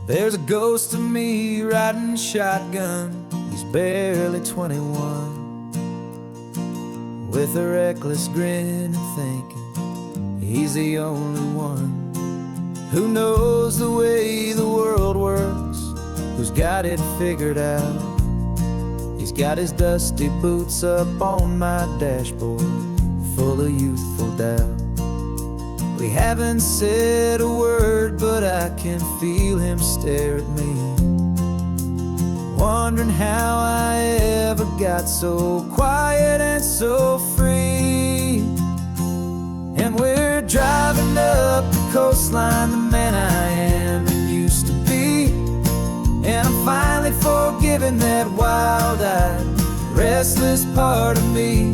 There's a ghost of me riding shotgun. He's barely 21, with a reckless grin and thinking he's the only one who knows the way the world works, who's got it figured out. He's got his dusty boots up on my dashboard, full of youthful doubt. We haven't said a word, but I can feel him stare at me, wondering how I ever got so quiet and so free. And we're driving up the coastline, the man I am and used to be. And I'm finally forgiving that wild-eyed, restless part of me.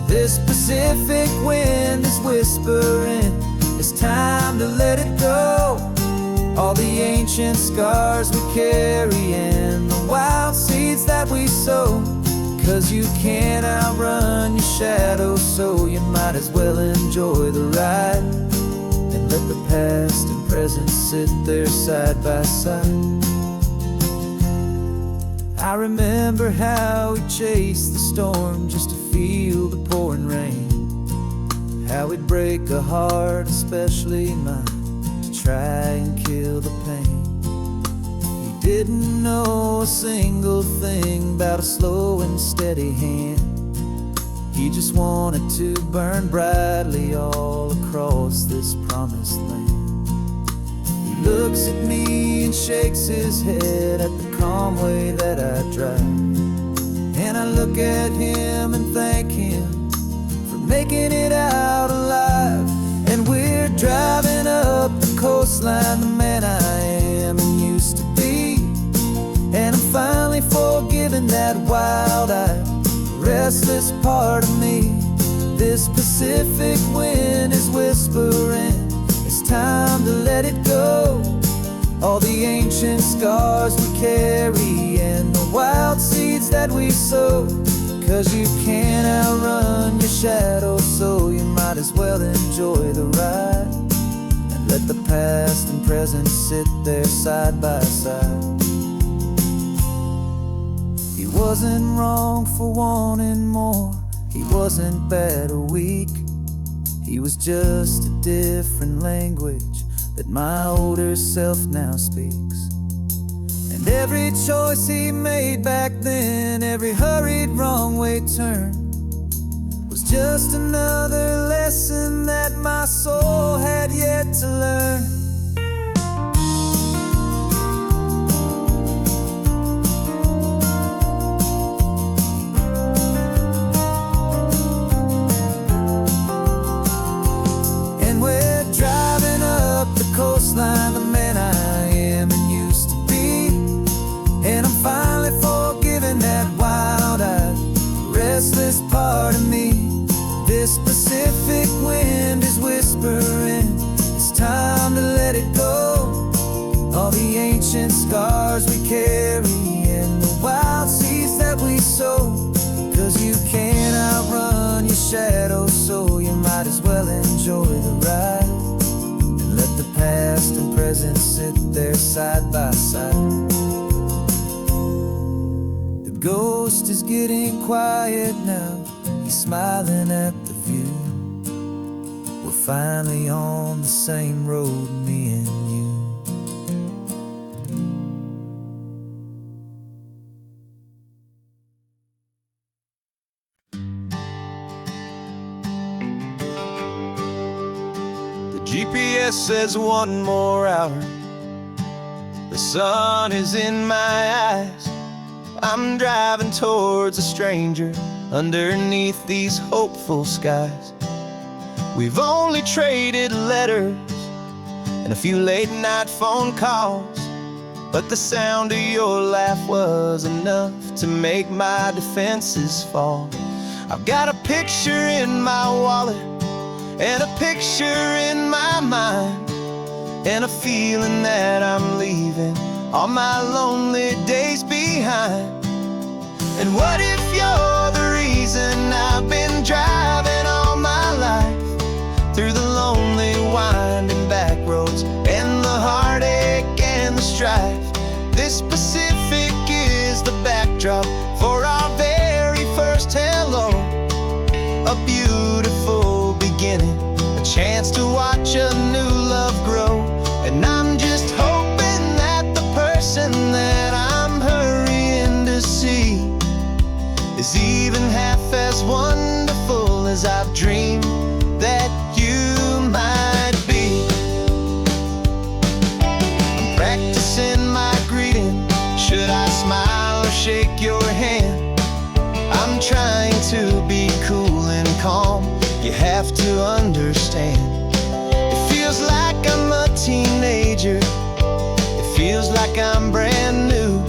This Pacific wind is whispering, it's time to let it go. All the ancient scars we carry and the wild seeds that we sow. 'Cause you can't outrun your shadow, so you might as well enjoy the ride and let the past and present sit there side by side. I remember how we chased the storm just to feel the pouring rain, how we'd break a heart, especially mine, to try and kill the pain. He didn't know a single thing about a slow and steady hand. He just wanted to burn brightly all across this promised land. He looks at me and shakes his head at the calm way that I drive, and I look at him and thank him for making it out alive. And we're driving up the coastline, the man I am and used to be. And I'm finally forgiving that wild-eyed, restless part of me. This Pacific wind is whispering, it's time to let it go. All the ancient scars we carry and the wild seeds that we sow. 'Cause you can't outrun your shadow, so you might as well enjoy the ride and let the past and present sit there side by side. He wasn't wrong for wanting more, he wasn't bad or weak. He was just a different language that my older self now speaks. And every choice he made back then, every hurried wrong way turn, was just another lesson that my soul had yet to learn. And we're driving up the coastline, the man I am and used to be. And I'm finally forgiving that wild-eyed, restless part of me. This Pacific wind is whispering, it's time to let it go. All the ancient scars we carry and the wild seeds that we sow. 'Cause you can't outrun your shadow, so you might as well enjoy the ride and let the past and present sit there side by side. The ghost is getting quiet now, he's smiling at the view. We're finally on the same road, me and you. The GPS says one more hour, the sun is in my eyes. I'm driving towards a stranger underneath these hopeful skies. We've only traded letters and a few late night phone calls, but the sound of your laugh was enough to make my defenses fall. I've got a picture in my wallet and a picture in my mind, and a feeling that I'm leaving all my lonely days behind. And what if you're the reason I've been driving all my life, through the lonely winding back roads and the heartache and the strife? This Pacific is the backdrop for our very first hello. A beautiful beginning, a chance to watch a new love grow. And I'm just hoping that the person that I'm hurrying to see is even half as wonderful as I've dreamed that you might be. I'm practicing my greeting. Should I smile or shake your hand? I'm trying to be cool and calm. You have to understand. It feels like I'm a teenager. It feels like I'm brand new.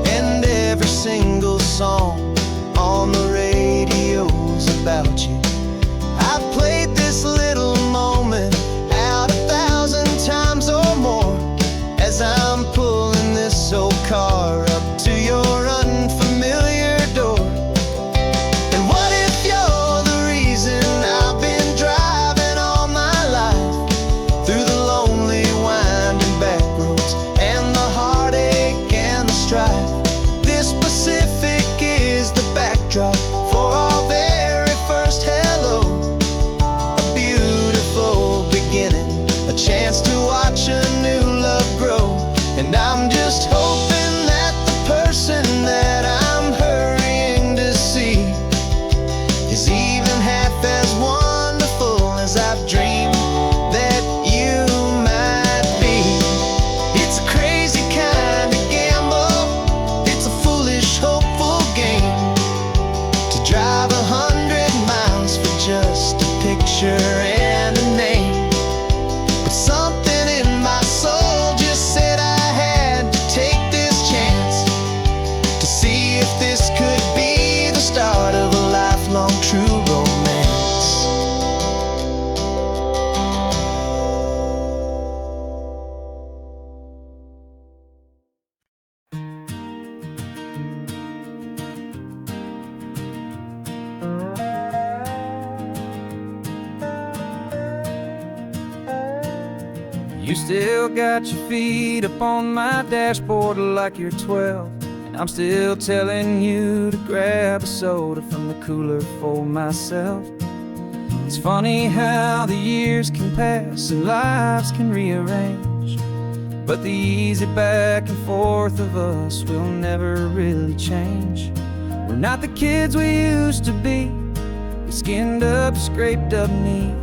And every single song on the radio's about you. I've played this little moment out 1,000 times or more as I'm pulling this old car up to your unfamiliar door. And what if you're the reason I've been driving all my life through the lonely winding back roads and the heartache and the strife? This Pacific is the backdrop for our very first hello. A beautiful beginning, a chance to watch a new love grow. And I'm just hoping that the person that I'm hurrying to see is even half as wonderful as I've dreamed that you might be. It's a crazy kind of gamble. It's a foolish, hopeful game to drive 100 miles for just a picture and a name. But something in my soul just said I had to take this chance to see if this could be the start of a lifelong true romance. You still got your feet up on my dashboard like you're 12, and I'm still telling you to grab a soda from the cooler for myself. It's funny how the years can pass and lives can rearrange, but the easy back and forth of us will never really change. We're not the kids we used to be, with skinned up, scraped up knees,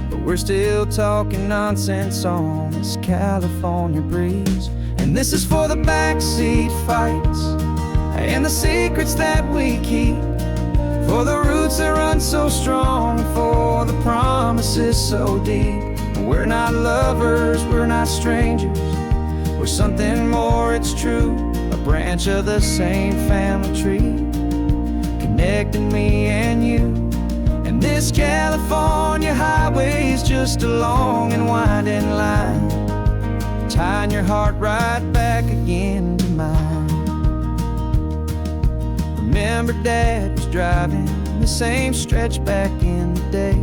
but we're still talking nonsense on this California breeze. And this is for the backseat fights and the secrets that we keep, for the roots that run so strong, for the promises so deep. We're not lovers, we're not strangers, we're something more, it's true. A branch of the same family tree, connecting me and you. And this California highway is just a long and winding line, tying your heart right back again to mine. Remember Dad was driving the same stretch back in the day,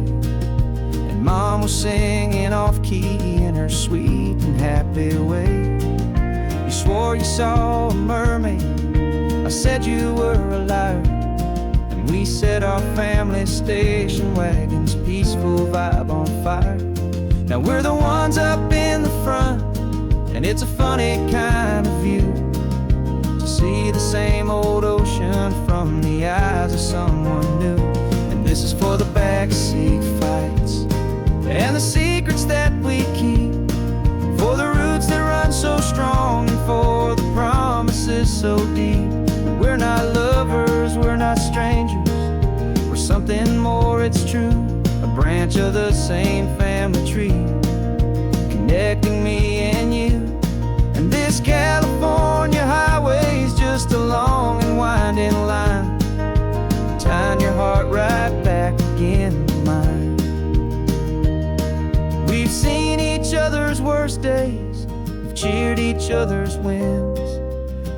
and Mom was singing off-key in her sweet and happy way. You swore you saw a mermaid, I said you were a liar, and we set our family station wagon's peaceful vibe on fire. Now we're the ones up in the front, and it's a funny kind of view to see the same old ocean from the eyes of someone new. And this is for the backseat fights and the secrets that we keep, for the roots that run so strong and for the promises so deep. We're not lovers, we're not strangers, we're something more, it's true. A branch of the same family tree, connecting me and you. And this California highway is just a long and winding line, tying your heart right back again to mine. We've seen each other's worst days, we've cheered each other's wins.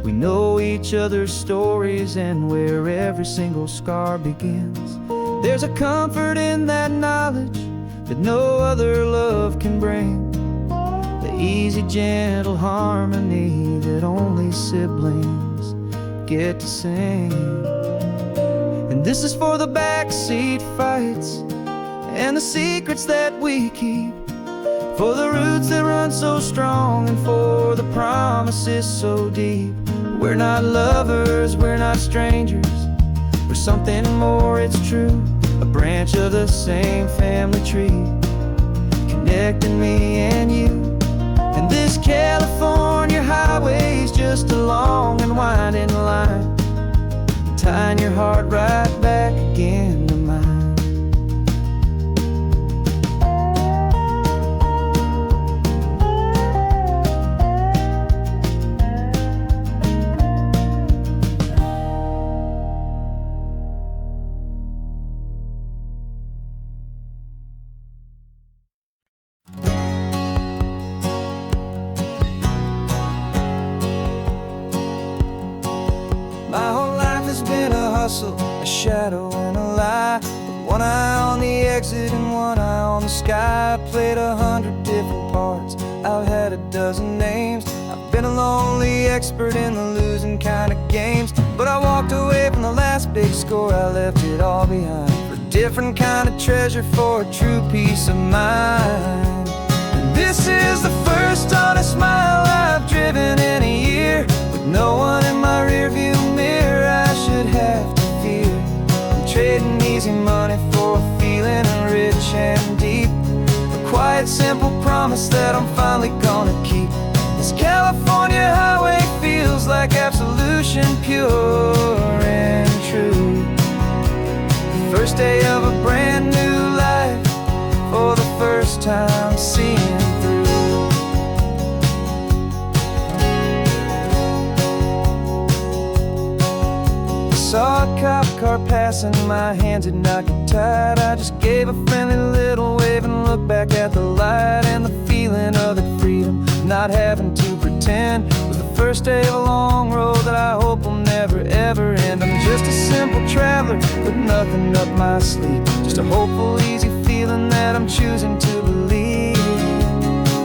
We know each other's stories and where every single scar begins. There's a comfort in that knowledge that no other love can bring, that easy, gentle harmony that only siblings get to sing. And this is for the backseat fights and the secrets that we keep, for the roots that run so strong and for the promises so deep. We're not lovers, we're not strangers, we're something more, it's true. A branch of the same family tree, connecting me and you. And this California highway's just a long and winding line, tying your heart right back again to mine. My whole life has been a hustle, a shadow and a lie, with one eye on the exit and one eye on the sky. I've played 100 different parts, I've had a dozen names. I've been a lonely expert in the losing kind of games, but I walked away from the last big score, I left it all behind for a different kind of treasure, for a true peace of mind. And this is the first honest mile I've driven in a year, with no one in my rearview mirror I should have to fear. I'm trading easy money for a feeling rich and deep, a quiet, simple promise that I'm finally gonna keep. This California highway feels like absolution, pure and true. The first day of a brand new life, for the first time seeing through. Saw a cop car passing, my hands had not get tied. I just gave a friendly little wave and looked back at the light. And the feeling of the freedom, not having to pretend, was the first day of a long road that I hope will never ever end. I'm just a simple traveler with nothing up my sleeve, just a hopeful, easy feeling that I'm choosing to believe.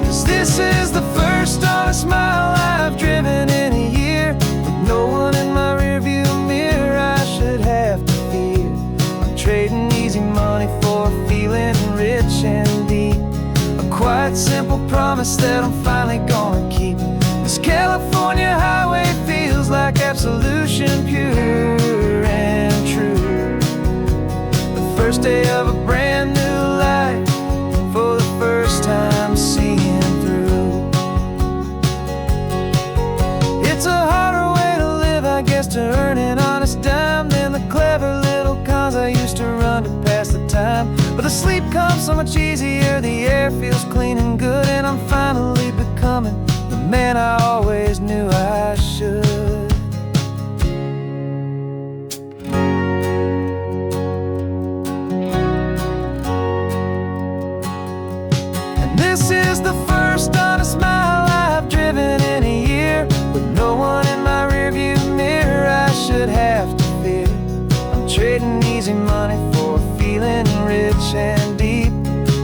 'Cause this is the first honest mile I've driven in a year, with no one in my rearview mirror I should have to fear. I'm trading easy money for a feeling rich and deep, a quiet, simple promise that I'm finally gonna keep. This California highway feels like absolution, pure and true. The first day of a brand new life, for the first time seeing through. It's a harder way to live, I guess, to earn an honest dime than the clever little cons I used to run to pass the time. But the sleep comes so much easier, the air feels clean and good, and I'm finally becoming the man I always knew I should. And this is the first honest mile I've driven in a year, with no one in my rearview mirror I should have to fear. I'm trading easy money for a feeling rich and deep,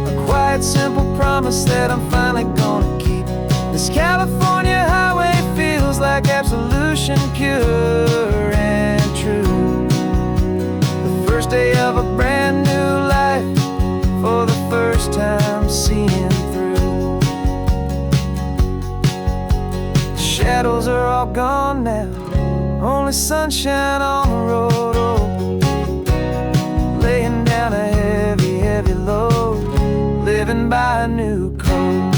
a quiet, simple promise that I'm finally gonna keep. This California highway feels like absolution, pure and true. The first day of a brand new life, for the first time seeing through. The shadows are all gone now, only sunshine on the road. Oh, laying down a heavy, heavy load, living by a new code.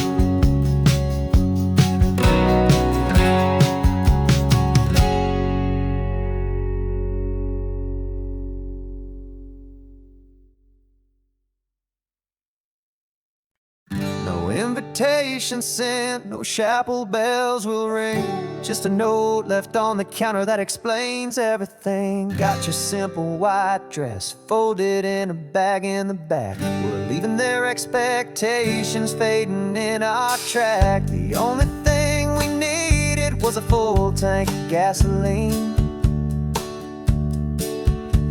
No invitation sent, no chapel bells will ring, just a note left on the counter that explains everything. Got your simple white dress folded in a bag in the back. We're leaving their expectations fading in our track. The only thing we needed was a full tank of gasoline,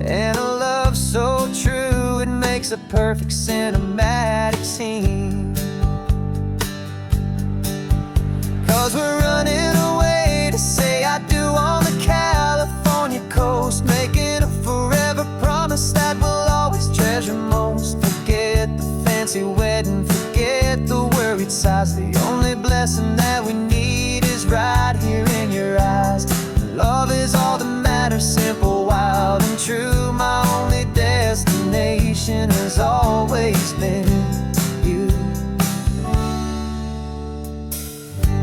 and a love so true it makes a perfect cinematic scene. 'Cause we're running away to say I do on the California coast, making a forever promise that we'll always treasure most. Forget the fancy wedding, forget the worried sighs. The only blessing that we need is right here in your eyes. Love is all that matters, simple, wild, and true. My only destination has always been you.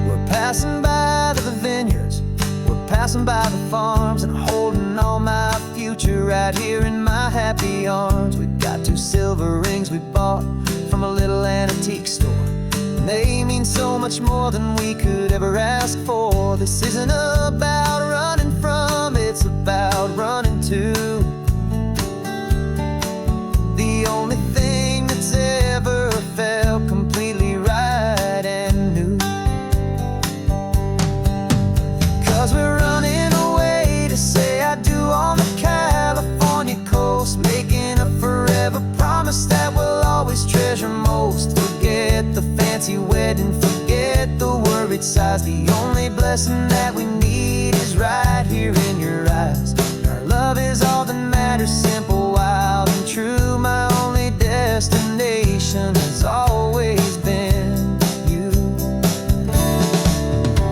We're passing by the vineyards, we're passing by the farms, and holding on my future right here in my happy arms. We've got 2 silver rings we bought from a little antique store, and they mean so much more than we could ever ask for. This isn't about running from, it's about running to the only thing that's ever felt completely right and new. 'Cause we're running away to say I do on the California coast, making a forever promise that we'll always treasure most. Forget the fancy wedding, forget the worried sighs. The only blessing that we need is right here in your eyes. Our love is all that matters, simple, wild, and true. My only destination has always been you.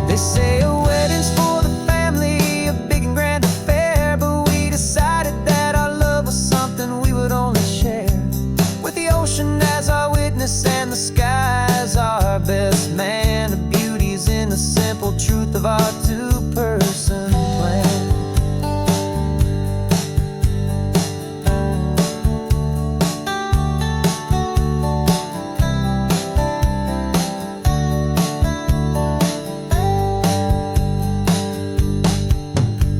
They say a wedding's for the family, a big and grand affair, but we decided that our love was something we would only share with the ocean as our witness and the sky as our best man. The beauty's in the simple truth of our 2-person plan.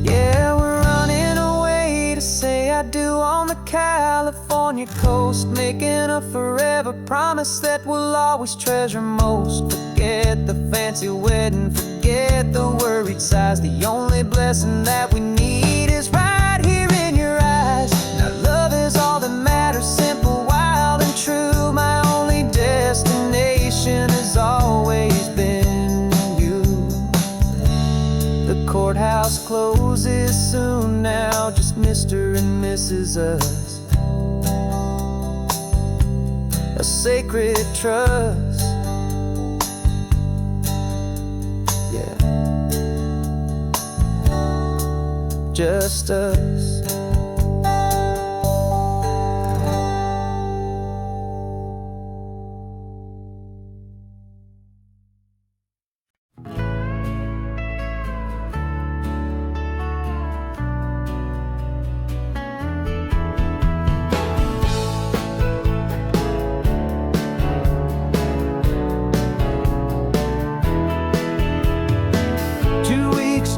Yeah, we're running away to say I do on the California coast, making a forever promise that we'll always treasure most. Forget the fancy wedding, forget the worried sighs. The only blessing that we need is right here in your eyes. Now love is all that matters, simple, wild, and true. My only destination has always been you. The courthouse closes soon now, just Mr. and Mrs. Us, a sacred trust. Yeah, just us.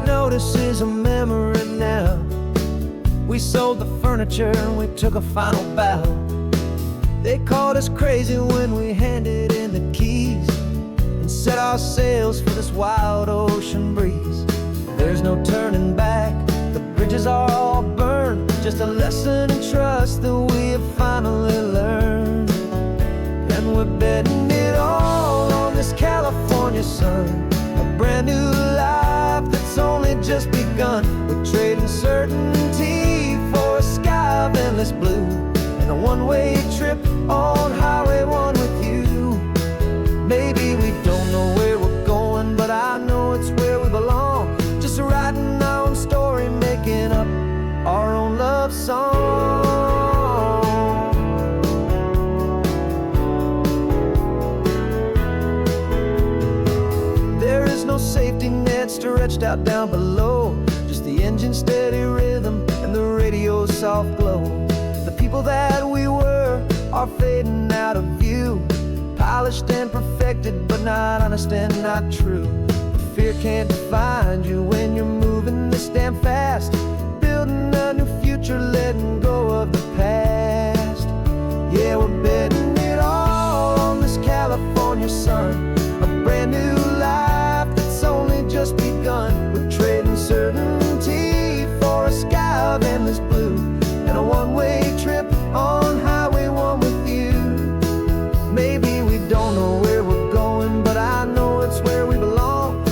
Notice is a memory now. We sold the furniture and we took a final bow. They called us crazy when we handed in the keys and set our sails for this wild ocean breeze. There's no turning back, the bridges are all burned, just a lesson in trust that we have finally learned. And we're betting it all on this California sun, a brand new life that's only just begun. We're trading certainty for a sky of endless blue, and a one-way trip on Highway 1 with you. Maybe we don't know where we're going, but I know it's where we belong. Just writing our own story, making up our own love song. There is no safety net stretched out down below, just the engine's steady rhythm and the radio's soft glow. The people that we were are fading out of view, polished and perfected, but not honest and not true. Fear can't find you when you're moving this damn fast, building a new future, letting go of the past. Yeah, we're betting it all on this California sun, a brand new life that's only just begun. We're trading certainty for a sky of endless blue, and a one-way trip on Highway 1 with you. Maybe we don't know where we're going, but I know it's where we belong.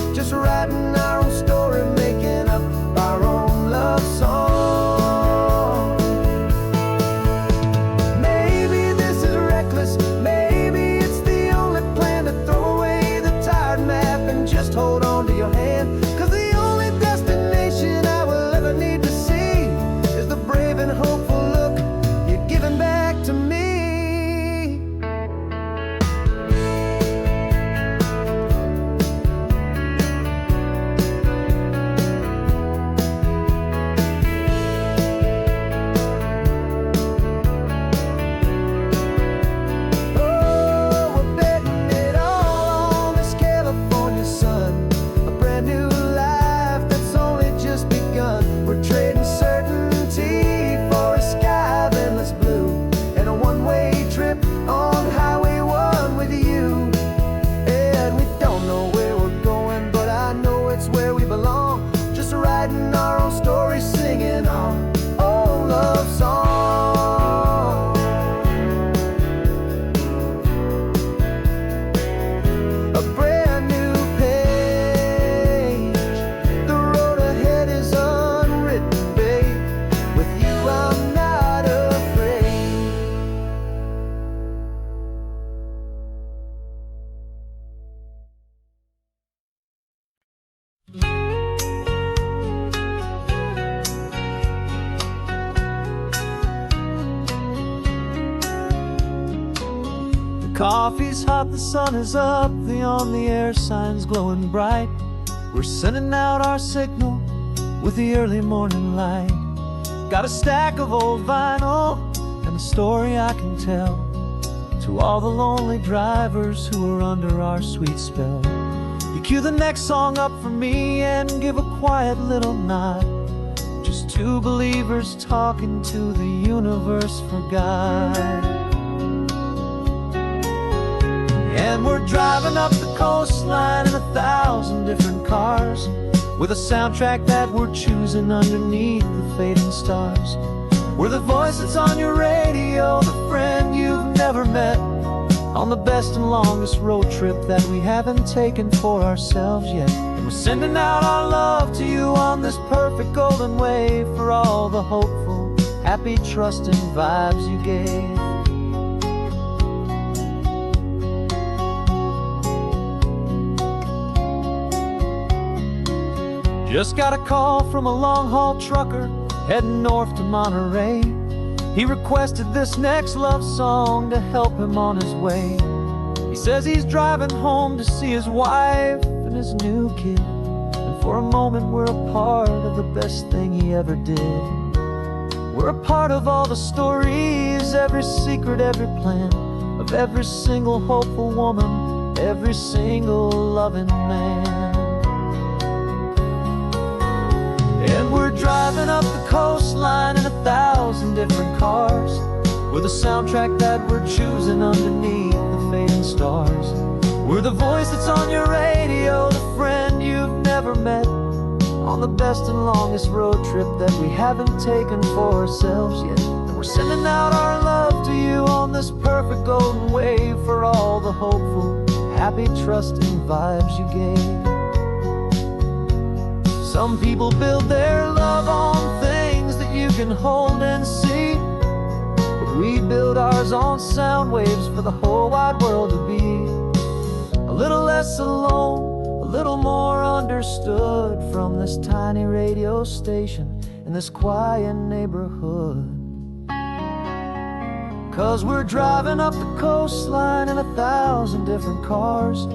The coffee's hot, the sun is up, the on-the-air sign's glowing bright. We're sending out our signal with the early morning light. Got a stack of old vinyl and a story I can tell to all the lonely drivers who are under our sweet spell. You cue the next song up for me and give a quiet little nod. Just two believers talking to the universe for God. And we're driving up the coastline in 1,000 different cars, with a soundtrack that we're choosing underneath the fading stars. We're the voice that's on your radio, the friend you've never met, on the best and longest road trip that we haven't taken for ourselves yet. And we're sending out our love to you on this perfect golden wave, for all the hopeful, happy, trusting vibes you gave. Just got a call from a long-haul trucker heading north to Monterey. He requested this next love song to help him on his way. He says he's driving home to see his wife and his new kid, and for a moment we're a part of the best thing he ever did. We're a part of all the stories, every secret, every plan, of every single hopeful woman, every single loving man. And we're driving up the coastline in 1,000 different cars, with a soundtrack that we're choosing underneath the fading stars. We're the voice that's on your radio, the friend you've never met, on the best and longest road trip that we haven't taken for ourselves yet. And we're sending out our love to you on this perfect golden wave, for all the hopeful, happy, trusting vibes you gave. Some people build their love on things that you can hold and see, but we build ours on sound waves for the whole wide world to be a little less alone, a little more understood, from this tiny radio station in this quiet neighborhood. 'Cause we're driving up the coastline in 1,000 different cars,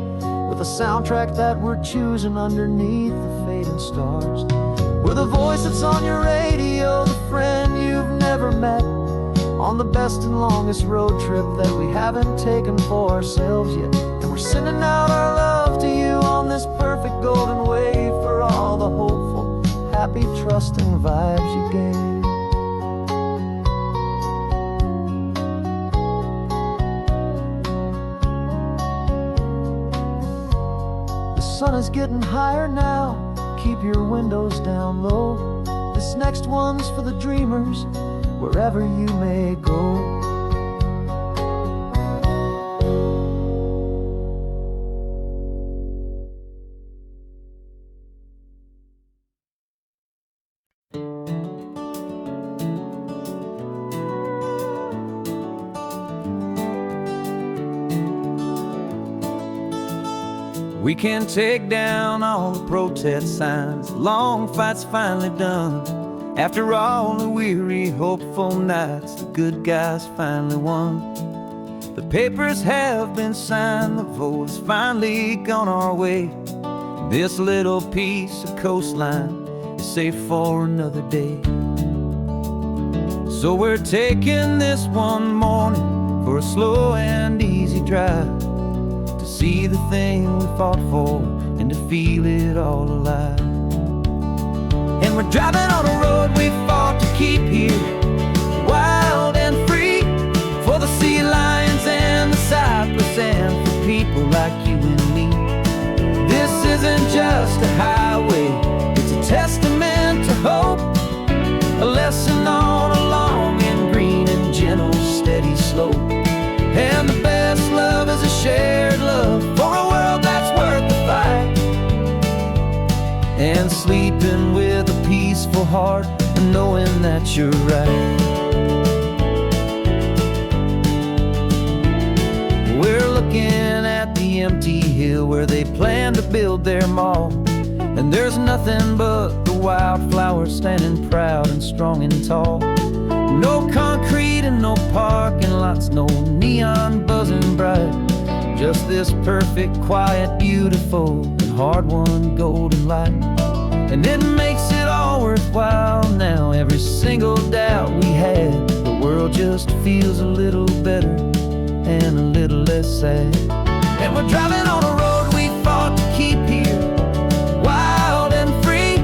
with a soundtrack that we're choosing underneath the fading stars. We're the voice that's on your radio, the friend you've never met, on the best and longest road trip that we haven't taken for ourselves yet. And we're sending out our love to you on this perfect golden wave, for all the hopeful, happy, trusting vibes you gave. The sun is getting higher now, keep your windows down low. This next one's for the dreamers, wherever you may go. We can take down all the protest signs, the long fight's finally done. After all the weary, hopeful nights, the good guys finally won. The papers have been signed, the vote has finally gone our way. This little piece of coastline is safe for another day. So we're taking this one morning for a slow and easy drive, see the thing we fought for and to feel it all alive. And we're driving on a road we fought to keep here, wild and free, for the sea lions and the cypress, and for people like you and me. This isn't just a highway, it's a testament to hope, a lesson on a long and green and gentle steady slope. And the best love is a shared love for a world that's worth the fight, and sleeping with a peaceful heart and knowing that you're right. We're looking at the empty hill where they plan to build their mall, And there's nothing but the wildflowers standing proud and strong and tall. No concrete and no parking lots, no neon buzzing bright. Just this perfect, quiet, beautiful, and hard-won golden light. And it makes it all worthwhile now. Every single doubt we had, the world just feels a little better and a little less sad. And we're driving on a road we fought to keep here, wild and free,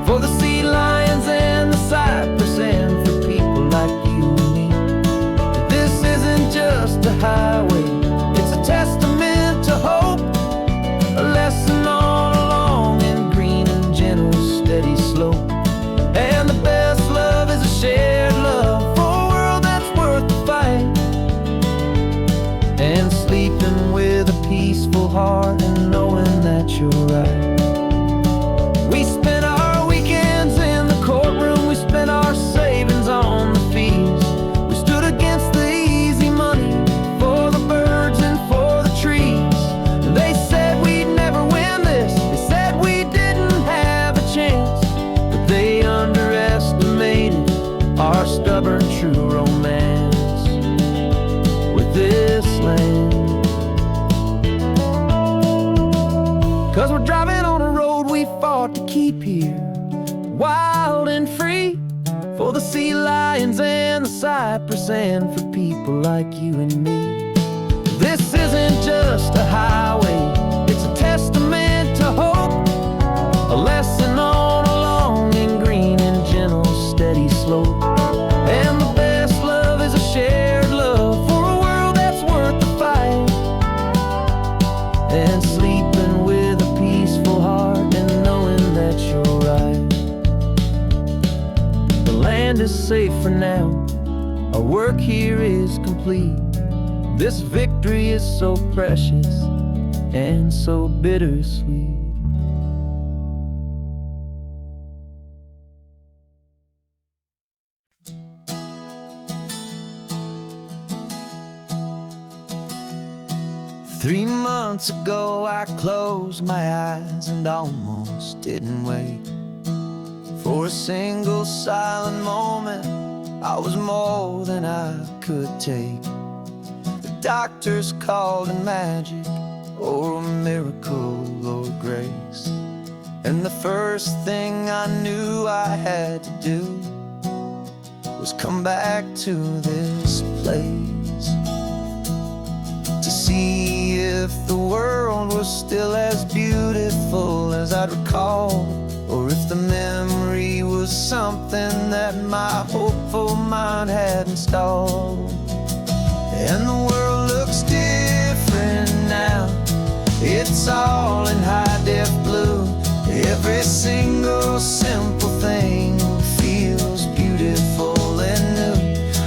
for the sea lions and the cypress and for people like you and me. This isn't just a highway, it's a testament to hope, a lesson all along in green and gentle, steady slope. And the best love is a shared love for a world that's worth the fight. And sleeping with a peaceful heart and knowing that you're right. We spent our weekends in the courtroom, we spent our savings on the fees. We stood against the easy money for the birds and for the trees. And they said we'd never win this, they said we didn't have a chance, but they underestimated our stubborn true romance with this land. 'Cause we're driving on a road we fought to keep here, wild and free, for the sea lions and the cypress and for people like you and me. This isn't just a highway, it's a testament to hope, a lesson on a long and green and gentle, steady slope. And the best love is a shared love for a world that's worth the fight. And sleeping with a peaceful heart and knowing that you're right. The land is safe for now, our work here is complete. This victory is so precious and so bittersweet. Three months ago I closed my eyes and almost didn't wait for a single silent moment. I was more than I could take. The doctors called it magic or a miracle or grace. And the first thing I knew I had to do was come back to this place, to see if the world was still as beautiful as I'd recall, or if the memory was something that my hopeful mind had installed. And the world looks different now, it's all in high-def blue. Every single simple thing feels beautiful and new.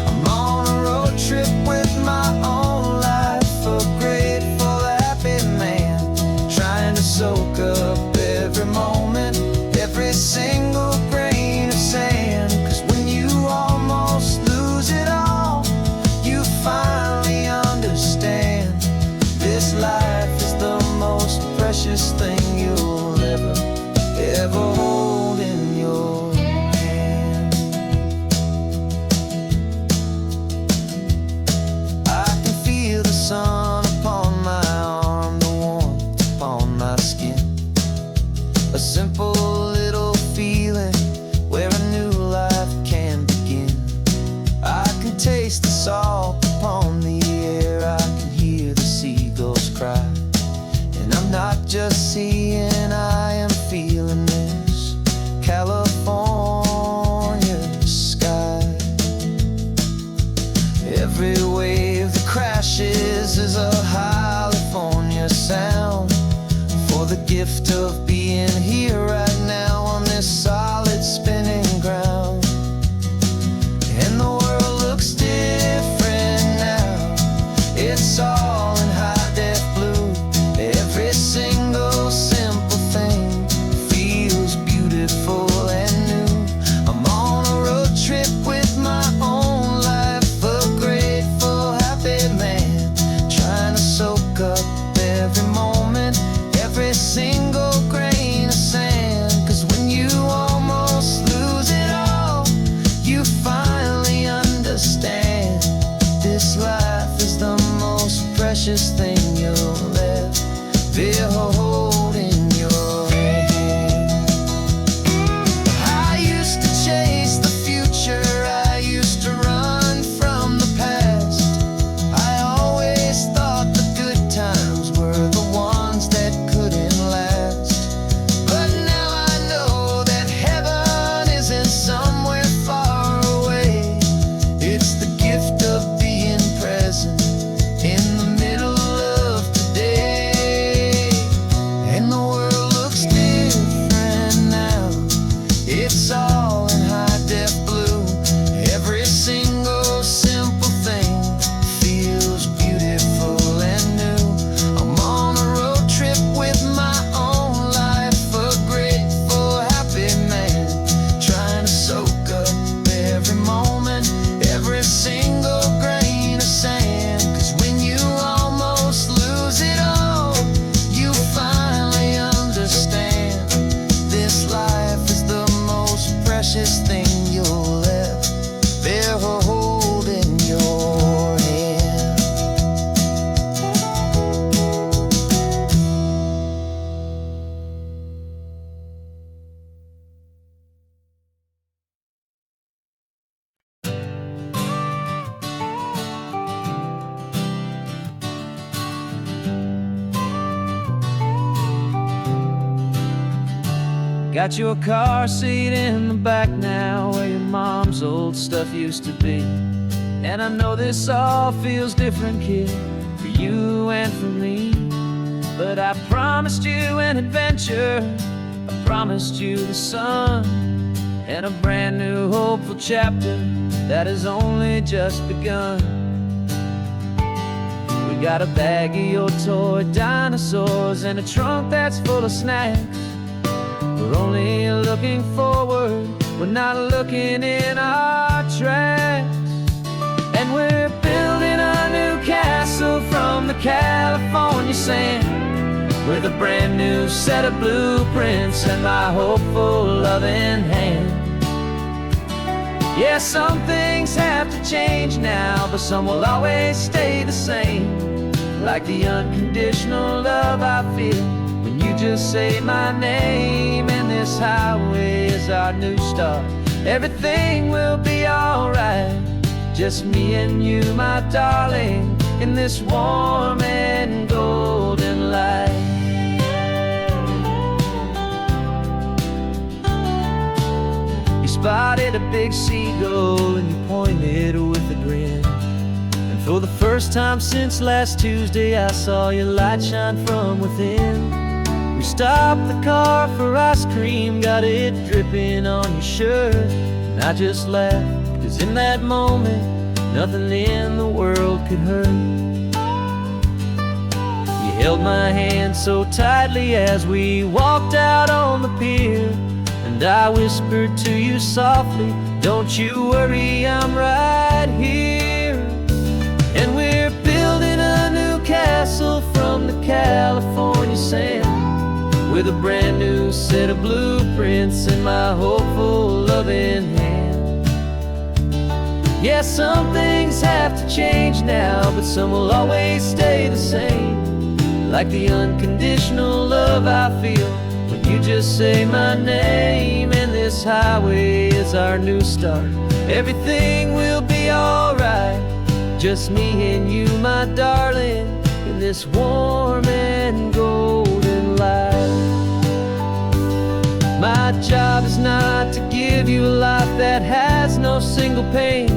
I'm on a road trip with my own life, a grateful, happy man, trying to soak up every moment, every single grain of sand. 'Cause when you almost lose it all, you finally understand this life is the most precious thing you'll ever hold in your hand. I can feel the sun upon my arm, the warmth upon my skin, a simple little feeling where a new life can begin. I can taste the salt upon the air, I can hear the seagulls cry. And I'm not just seeing, I am feeling this California sky. Every wave that crashes is a California sound, for the gift of being here right now on this solid spinning ground. And the world looks different now, it's all in high-def blue. Every single simple thing feels beautiful and new. I'm on a road trip with my own life, a grateful, happy man, trying to soak up every moment, every single grain of sand. precious thing you'll ever hold in your hand. I used to chase the future, I used to run from the past. I always thought the good times were the ones that couldn't last. But now I know that heaven isn't somewhere far away. It's the gift of being present in the middle of today. And the world looks different now. It's all in high-def blue. Every single simple thing feels beautiful and new. I'm on a road trip with my own life, a grateful, happy man, trying to soak up every moment, every single grain of sand. 'Cause when you almost lose it all, you finally understand this life is the most precious thing you'll ever hold in your hand. Got your car seat in the back now, where your mom's old stuff used to be. And I know this all feels different, kid, for you and for me. But I promised you an adventure, I promised you the sun, and a brand new hopeful chapter that has only just begun. We got a bag of your toy dinosaurs and a trunk that's full of snacks. We're only looking forward, we're not looking in our tracks. And we're building a new castle from the California sand, with a brand new set of blueprints and my hopeful loving hand. Yeah, some things have to change now, but some will always stay the same. Like the unconditional love I feel when you just say my name. And this highway is our new start. Everything will be alright, just me and you, my darling, in this warm and golden light. You spotted a big seagull and you pointed with a grin. And for the first time since last Tuesday, I saw your light shine from within. We stopped the car for ice cream, got it dripping on your shirt. And I just laughed, 'cause in that moment, nothing in the world could hurt. You held my hand so tightly as we walked out on the pier, and I whispered to you softly, don't you worry, I'm right here. And we're building a new castle from the California sand, with a brand new set of blueprints in my hopeful loving hand. Yeah, some things have to change now, but some will always stay the same. Like the unconditional love I feel when you just say my name. And this highway is our new start. Everything will be alright, just me and you, my darling, in this warm and golden light. My job is not to give you a life that has no single pain,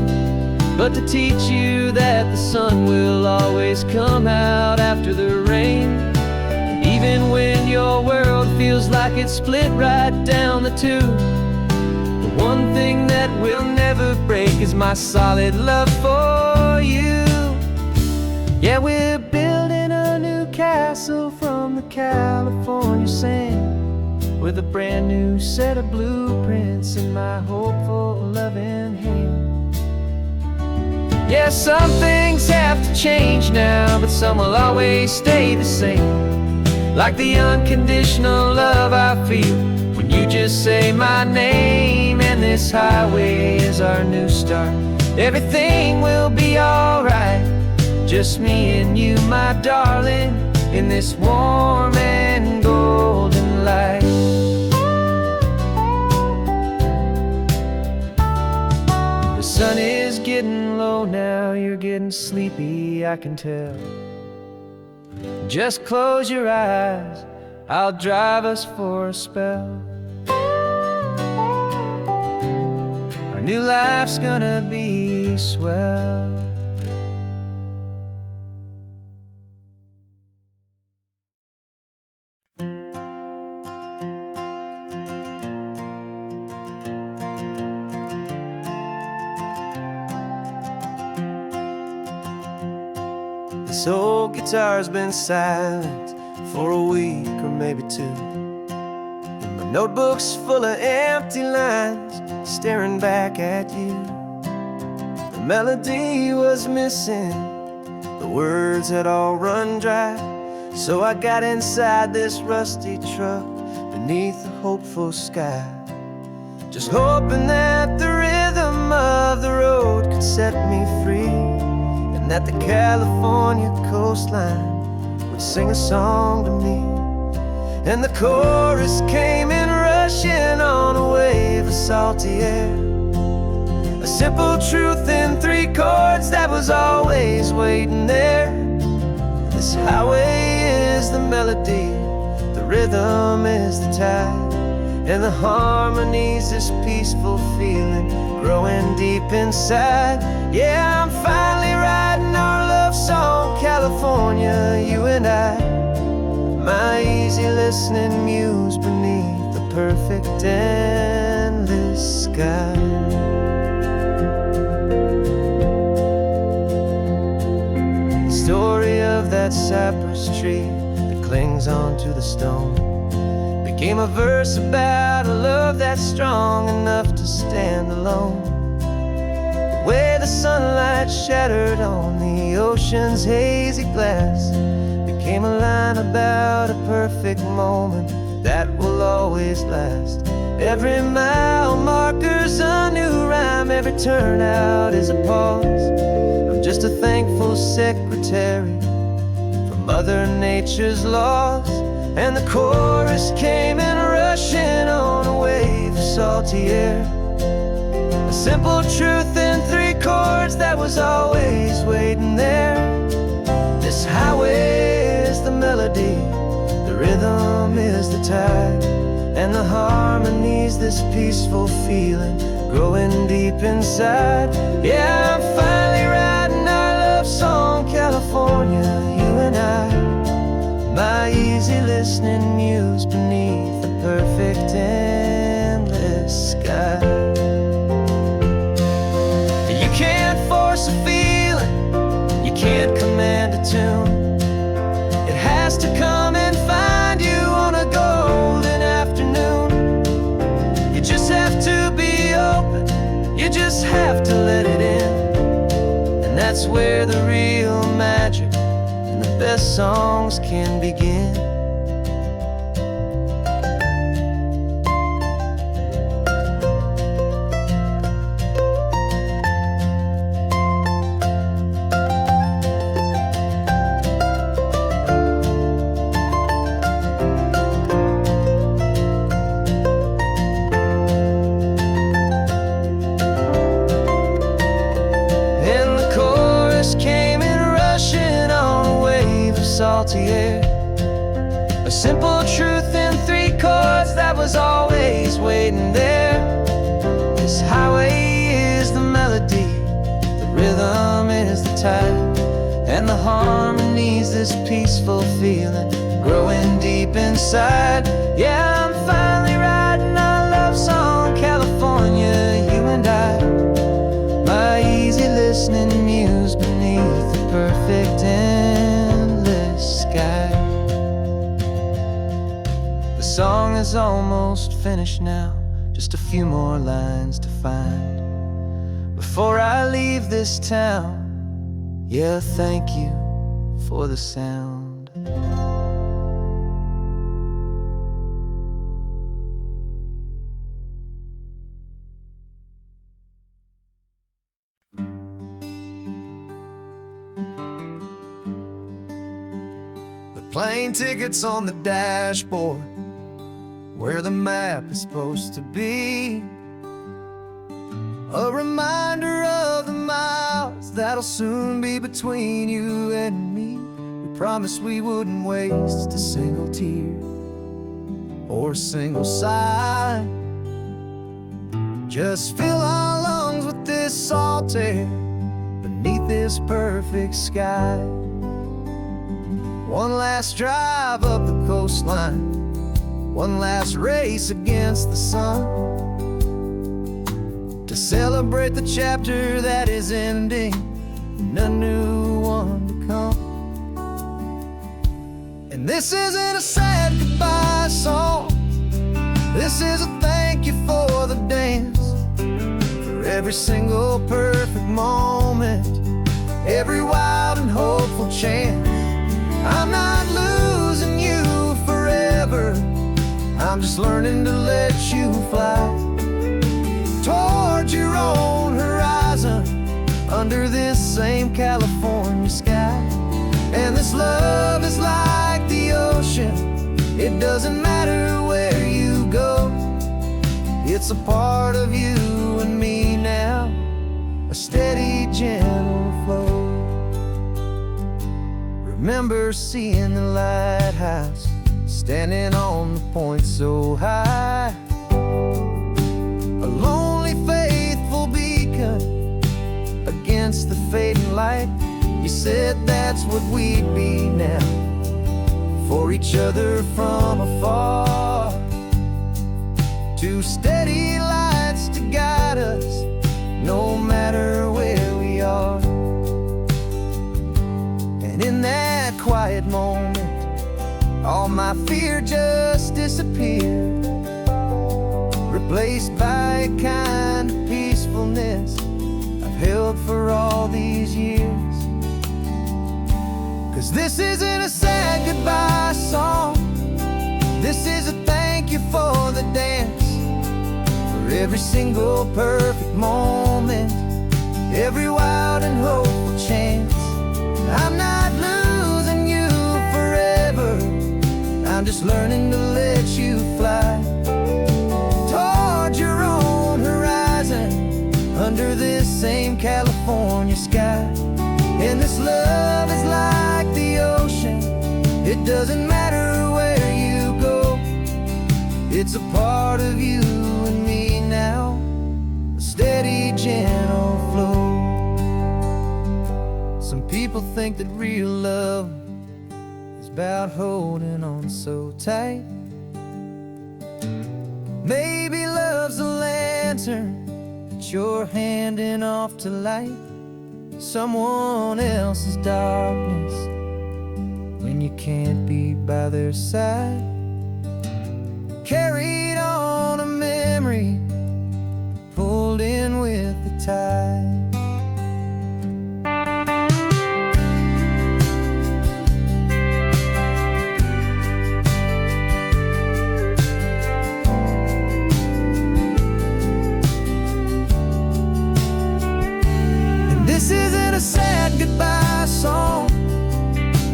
but to teach you that the sun will always come out after the rain. And even when your world feels like it's split right down the two, the one thing that will never break is my solid love for you. Yeah, we're building a new castle from the California sand, with a brand new set of blueprints in my hopeful loving hand. Yeah, some things have to change now, but some will always stay the same. Like the unconditional love I feel when you just say my name. And this highway is our new start. Everything will be alright, just me and you, my darling, in this warm and golden light. The sun is getting low now, you're getting sleepy, I can tell. Just close your eyes, I'll drive us for a spell. Our new life's gonna be swell. This old guitar's been silent for a week or maybe two, and my notebook's full of empty lines staring back at you. The melody was missing, the words had all run dry, so I got inside this rusty truck beneath the hopeful sky, just hoping that the rhythm of the road could set me free, and that the California coastline would sing a song to me. And the chorus came in rushing on a wave of salty air, a simple truth in 3 chords that was always waiting there. This highway is the melody, the rhythm is the tide, and the harmony's this peaceful feeling growing deep inside. Yeah, I'm finally writing our love song, California, you and I, my easy listening muse beneath the perfect endless sky. The story of that cypress tree that clings onto the stone became a verse about a love that's strong enough to stand alone. The way the sunlight shattered on the ocean's hazy glass became a line about a perfect moment that will always last. Every mile marker's a new rhyme, every turnout is a pause. I'm just a thankful secretary for Mother Nature's laws. And the chorus came in rushing on a wave of salty air, a simple truth in 3 chords that was always waiting there. This highway is the melody, the rhythm is the tide, and the harmony's this peaceful feeling growing deep inside. Yeah, I'm finally writing our love song, California, you and I, my easy listening muse beneath the perfect endless sky. You can't force a feeling, you can't command a tune. It has to come and find you on a golden afternoon. You just have to be open, you just have to let it in, and that's where the real magic, the best songs can begin. And the chorus came in rushing on a wave of salty air, a simple truth in 3 chords that was always waiting there. This highway is the melody, the rhythm is the tide, and the harmony's this peaceful feeling growing deep inside. Yeah, I'm finally writing our love song, California, you and I, my easy listening muse beneath the perfect endless sky. The song is almost finished now, just a few more lines to find before I leave this town. Yeah, thank you for the sound. plane tickets on the dashboard, where the map is supposed to be. A reminder of the miles that'll soon be between you and me. We promised we wouldn't waste a single tear or a single sigh. Just fill our lungs with this salt air beneath this perfect sky. One last drive up the coastline, one last race against the sun, to celebrate the chapter that is ending and a new one to come. And this isn't a sad goodbye song, this is a thank you for the dance, for every single perfect moment, every wild and hopeful chance. I'm not losing you forever, I'm just learning to let you fly towards your own horizon, under this same California sky. And this love is like the ocean, it doesn't matter where you go, it's a part of you and me now, a steady, gentle flow. Remember seeing the lighthouse, standing on the point so high, a lonely, faithful beacon against the fading light. You said that's what we'd be now, for each other from afar. Two steady lights to guide us, no matter where we are. And in that quiet moment, all my fear just disappeared, replaced by a kind of peacefulness I've held for all these years. 'Cause this isn't a sad goodbye song, this is a thank you for the dance, for every single perfect moment, every wild and hopeful chance. I'm not losing you forever, I'm just learning to let you fly towards your own horizon, under this same California sky. And this love is like the ocean, it doesn't matter where you go, it's a part of you and me now, a steady, gentle flow. Some people think that real love is about holding on so tight. Maybe love's a lantern that you're handing off to light someone else's darkness when you can't be by their side. Carried on a memory, pulled in with the tide. This isn't a sad goodbye song,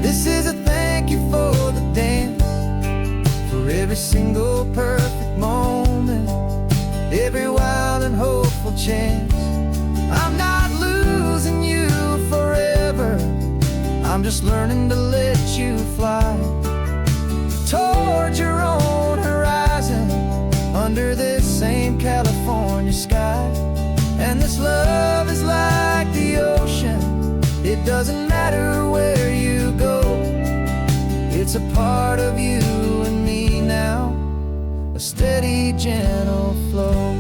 this is a thank you for the dance, for every single perfect moment, every wild and hopeful chance. I'm not losing you forever, I'm just learning to let you fly towards your own horizon, under this same California sky. And this love is like the ocean, it doesn't matter where you go, it's a part of you and me now, a steady, gentle flow.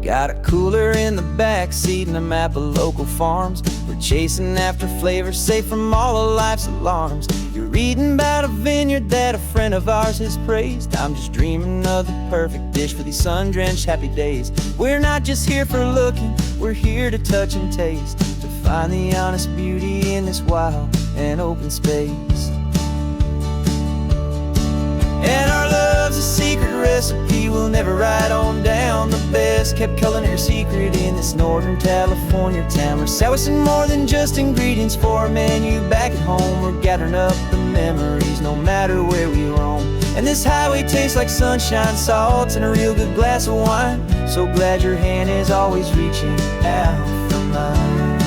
Got a cooler in the backseat and a map of local farms. We're chasing after flavors safe from all of life's alarms. You're reading about a vineyard that a friend of ours has praised. I'm just dreaming of the perfect dish for these sun-drenched happy days. We're not just here for looking, We're here to touch and taste, to find the honest beauty in this wild and open space. And our love's a secret recipe we'll never write on down. The best kept culinary secret in this Northern California town. We're sourcing more than just ingredients for a menu back at home. We're gathering up the memories no matter where we roam. And this highway tastes like sunshine, salt, and a real good glass of wine. So glad your hand is always reaching out for mine.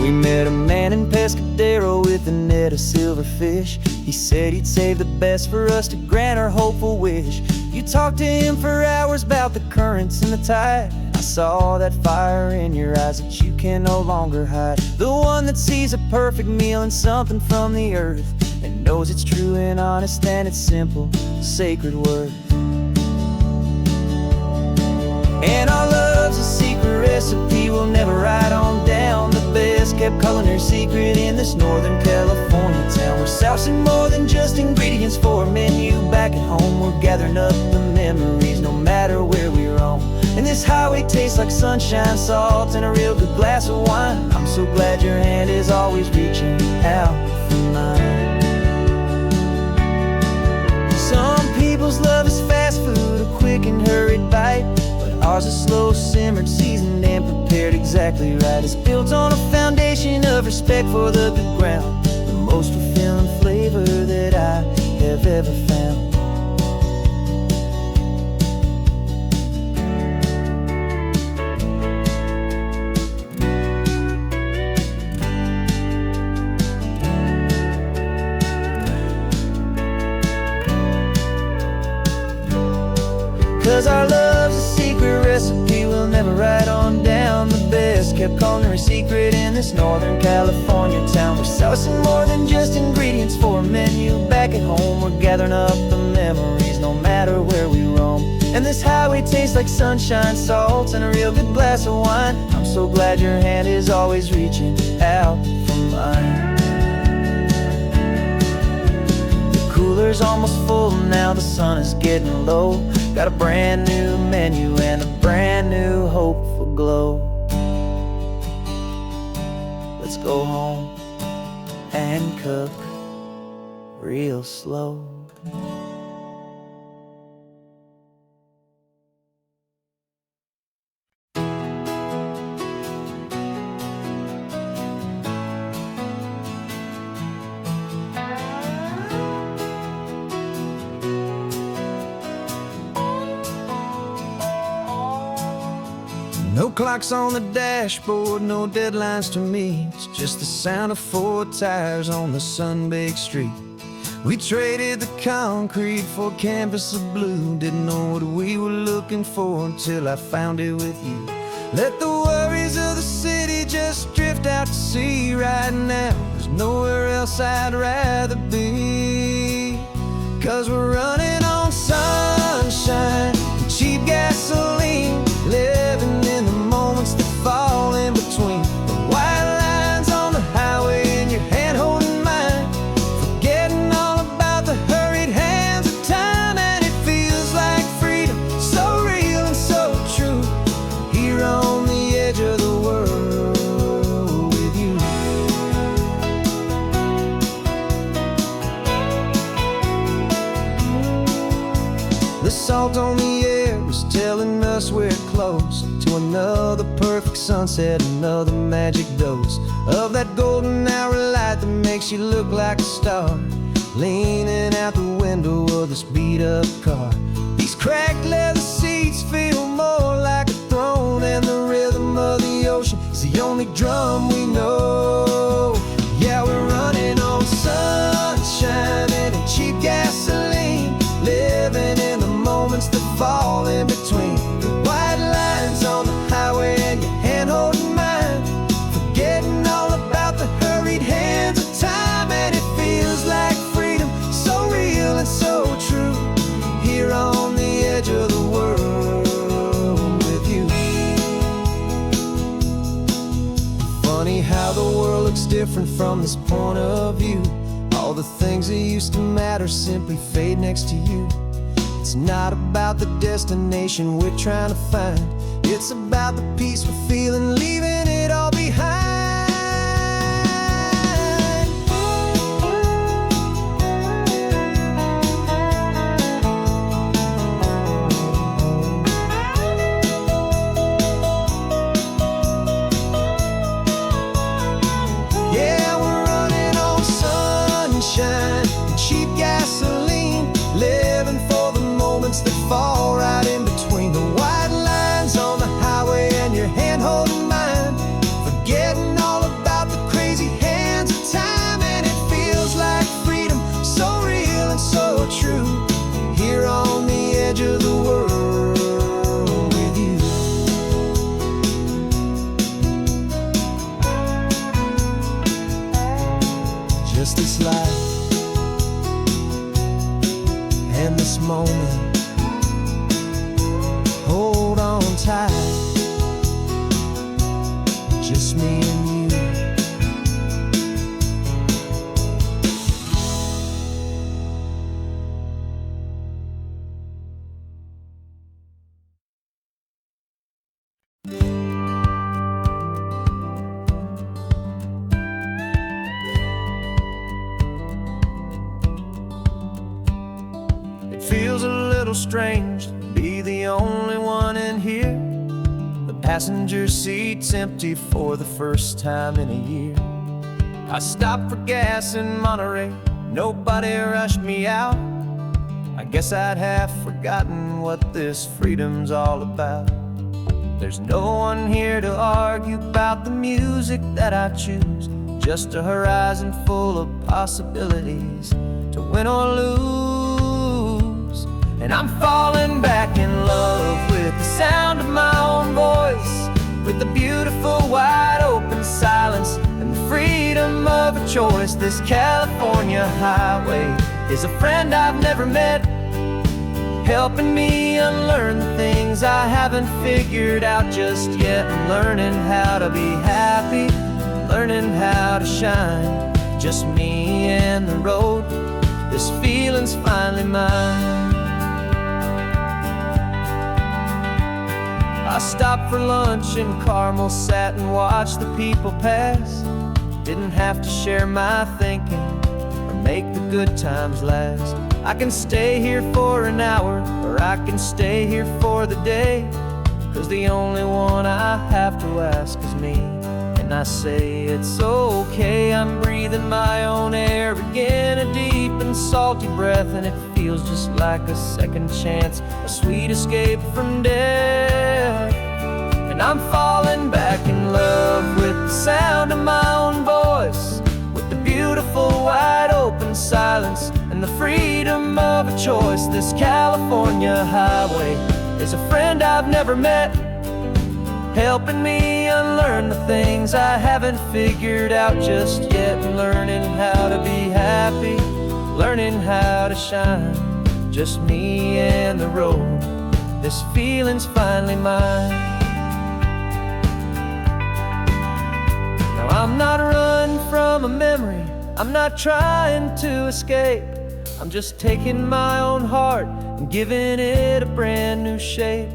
We met a man in Pescadero with a net of silverfish. He said he'd save the best for us to grant our hopeful wish. You talked to him for hours about the currents and the tide. I saw that fire in your eyes that you can no longer hide. The one that sees a perfect meal in something from the earth, and knows it's true and honest and it's simple, sacred worth. And our love's a secret recipe we'll never write on down. The best kept culinary secret in this Northern California town. We're sourcing more than just ingredients for a menu back at home. We're gathering up the memories no matter where we roam. And this highway tastes like sunshine, salt, and a real good glass of wine. I'm so glad your hand is always reaching out for mine. Some people's love is fast food, a quick and hurried bite, but ours is slow simmered, seasoned, and prepared exactly right. It's built on a foundation of respect for the good ground, the most fulfilling flavor that I have ever found. 'Cause our love's a secret recipe we'll never write on down. The best kept culinary secret in this Northern California town. We're sourcing more than just ingredients for a menu back at home. We're gathering up the memories no matter where we roam. And this highway tastes like sunshine, salt, and a real good glass of wine. I'm so glad your hand is always reaching out for mine. The cooler's almost full now, the sun is getting low. Got a brand new menu and a brand new hopeful glow. Let's go home and cook real slow. No clocks on the dashboard, no deadlines to meet. It's just the sound of 4 tires on the sun-baked street. We traded the concrete for a canvas of blue. Didn't know what we were looking for until I found it with you. Let the worries of the city just drift out to sea right now. There's nowhere else I'd rather be. 'Cause we're running on sunshine and cheap gasoline, living in the moments that fall in between. The white lines on the highway and your hand holding mine, forgetting all about the hurried hands of time. And it feels like freedom, so real and so true, here on the edge of the world with you. The salt on the air is telling us we're close to another perfect sunset, another magic dose of that golden hour light that makes you look like a star, leaning out the window of this beat-up car. These cracked leather seats feel more like a throne, and the rhythm of the ocean is the only drum we know. Yeah, we're running on sunshine and cheap gasoline, living in the moments that fall in between. The white lines on the highway and your hand holding mine, forgetting all about the hurried hands of time. And it feels like freedom, so real and so true, here on the edge of the world with you. Funny how the world looks different from this point of view. All the things that used to matter simply fade next to you. It It's not about the destination we're trying to find. It's about the peace we're feeling, leaving it all behind. Yeah, we're running on sunshine and cheap gasoline, living for the moments that fall right in between the white lines on the highway and your hand holding mine, forgetting all about the crazy hands of time. And it feels like freedom, so real and so true, here on the edge of the world with you. Just this life and this moment, hold on tight, just me and you. It feels a little strange to be the only one in here. The passenger seat's empty for the first time in a year. I stopped for gas in Monterey, nobody rushed me out. I guess I'd have forgotten what this freedom's all about. There's no one here to argue about the music that I choose, just a horizon full of possibilities to win or lose. And I'm falling back in love with the sound of my own voice, with the beautiful wide open silence and the freedom of a choice. This California highway is a friend I've never met, helping me unlearn the things I haven't figured out just yet. I'm learning how to be happy, learning how to shine, just me and the road. This feeling's finally mine. I stopped for lunch in Carmel, sat and watched the people pass. Didn't have to share my thinking or make the good times last. I can stay here for an hour, or I can stay here for the day, 'cause the only one I have to ask is me. And I say it's okay, I'm breathing my own air again, a deep and salty breath, and it feels just like a second chance, a sweet escape from death. And I'm falling back in love with the sound of my own voice, with the beautiful wide open silence and the freedom of a choice. This California highway is a friend I've never met, helping me unlearn the things I haven't figured out just yet. And learning how to be happy, learning how to shine, just me and the road. This feeling's finally mine. Now I'm not running from a memory, I'm not trying to escape. I'm just taking my own heart and giving it a brand new shape.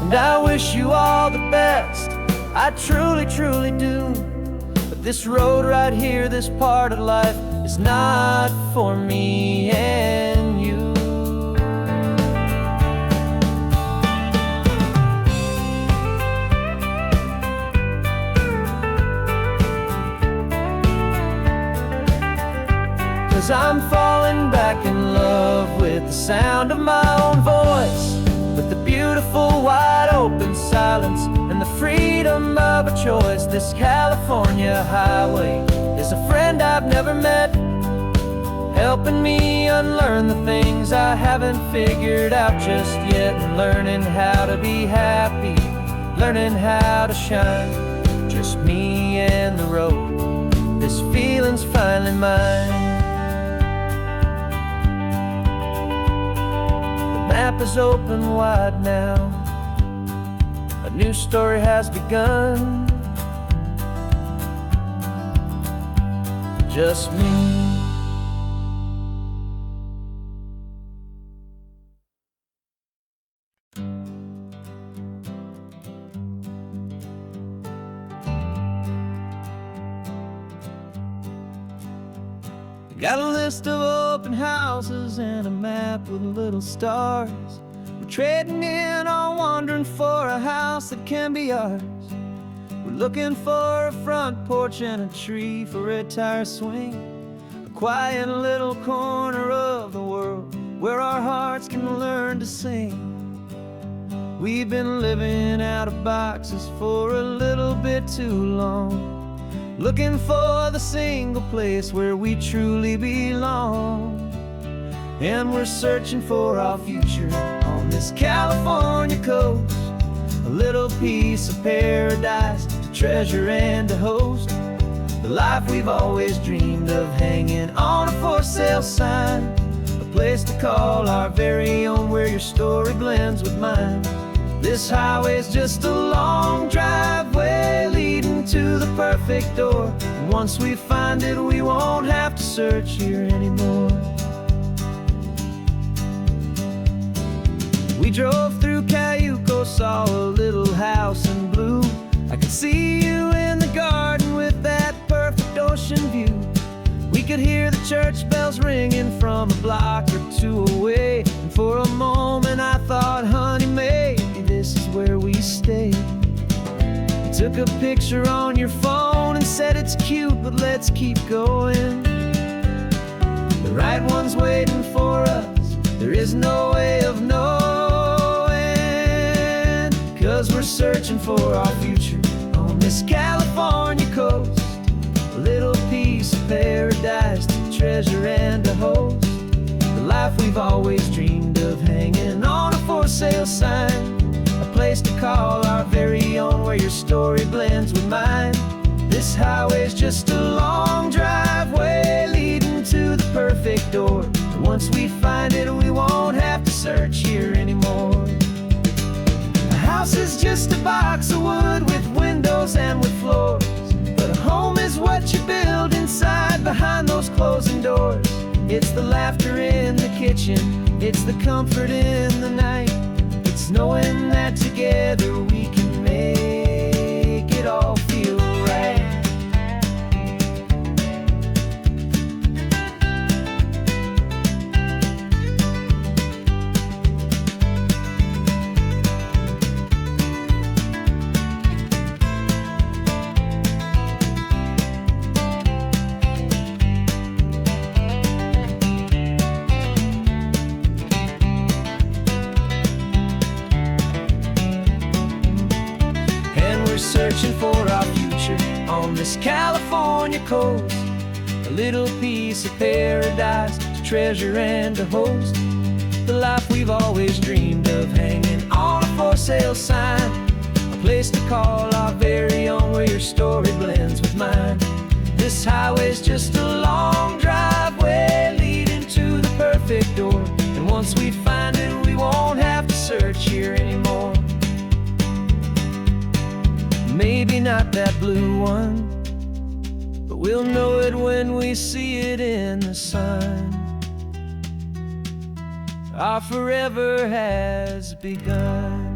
And I wish you all the best, I truly, truly do. But this road right here, this part of life, is not for me and you. Cause I'm falling back in love with the sound of my own voice, with the beautiful wide open silence and the freedom of a choice. This California highway is a friend I've never met, helping me unlearn the things I haven't figured out just yet. And learning how to be happy, learning how to shine, just me and the road. This feeling's finally mine. The map is open wide now, a new story has begun, just me Got a list of open houses and a map with little stars. We're trading in or wandering for a house that can be ours. We're looking for a front porch and a tree for a tire swing, a quiet little corner of the world where our hearts can learn to sing. We've been living out of boxes for a little bit too long, looking for the single place where we truly belong. And we're searching for our future on this California coast, a little piece of paradise to treasure and to host, the life we've always dreamed of, hanging on a for sale sign, a place to call our very own where your story blends with mine. This highway's just a long driveway leading to the perfect door, and once we find it we won't have to search here anymore. We drove through Cayuco, saw a little house in blue. I could see you in the garden with that perfect ocean view. We could hear the church bells ringing from a block or two away, and for a moment I thought, honey, maybe this is where we stay. You took a picture on your phone and said it's cute, but let's keep going. The right one's waiting for us, there is no way of knowing, 'cause we're searching for our future on this California coast, a little piece of paradise to treasure and to host, the life we've always dreamed of, hanging on a for sale sign, a place to call our very own where your story blends with mine. This highway's just a long driveway leading to the perfect door, and once we find it we won't have to search here anymore. A house is just a box of wood with windows and with floors, but a home is what you build inside behind those closing doors. It's the laughter in the kitchen, it's the comfort in the night, it's knowing that together we can make it all feel right. Searching for our future on this California coast, a little piece of paradise to treasure and to host, the life we've always dreamed of, hanging on a for sale sign, a place to call our very own where your story blends with mine. This highway's just a long driveway leading to the perfect door, and once we find it we won't have to search here anymore. Maybe not that blue one, but we'll know it when we see it in the sun. Our forever has begun.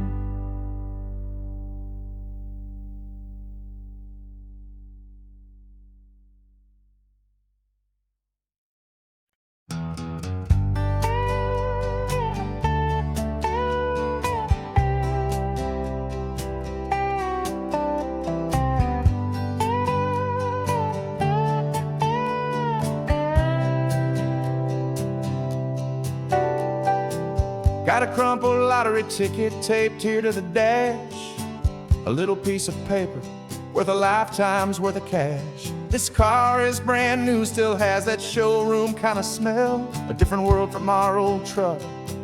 Got a crumpled lottery ticket taped here to the dash, a little piece of paper worth a lifetime's worth of cash. This car is brand new, still has that showroom kind of smell, a different world from our old truck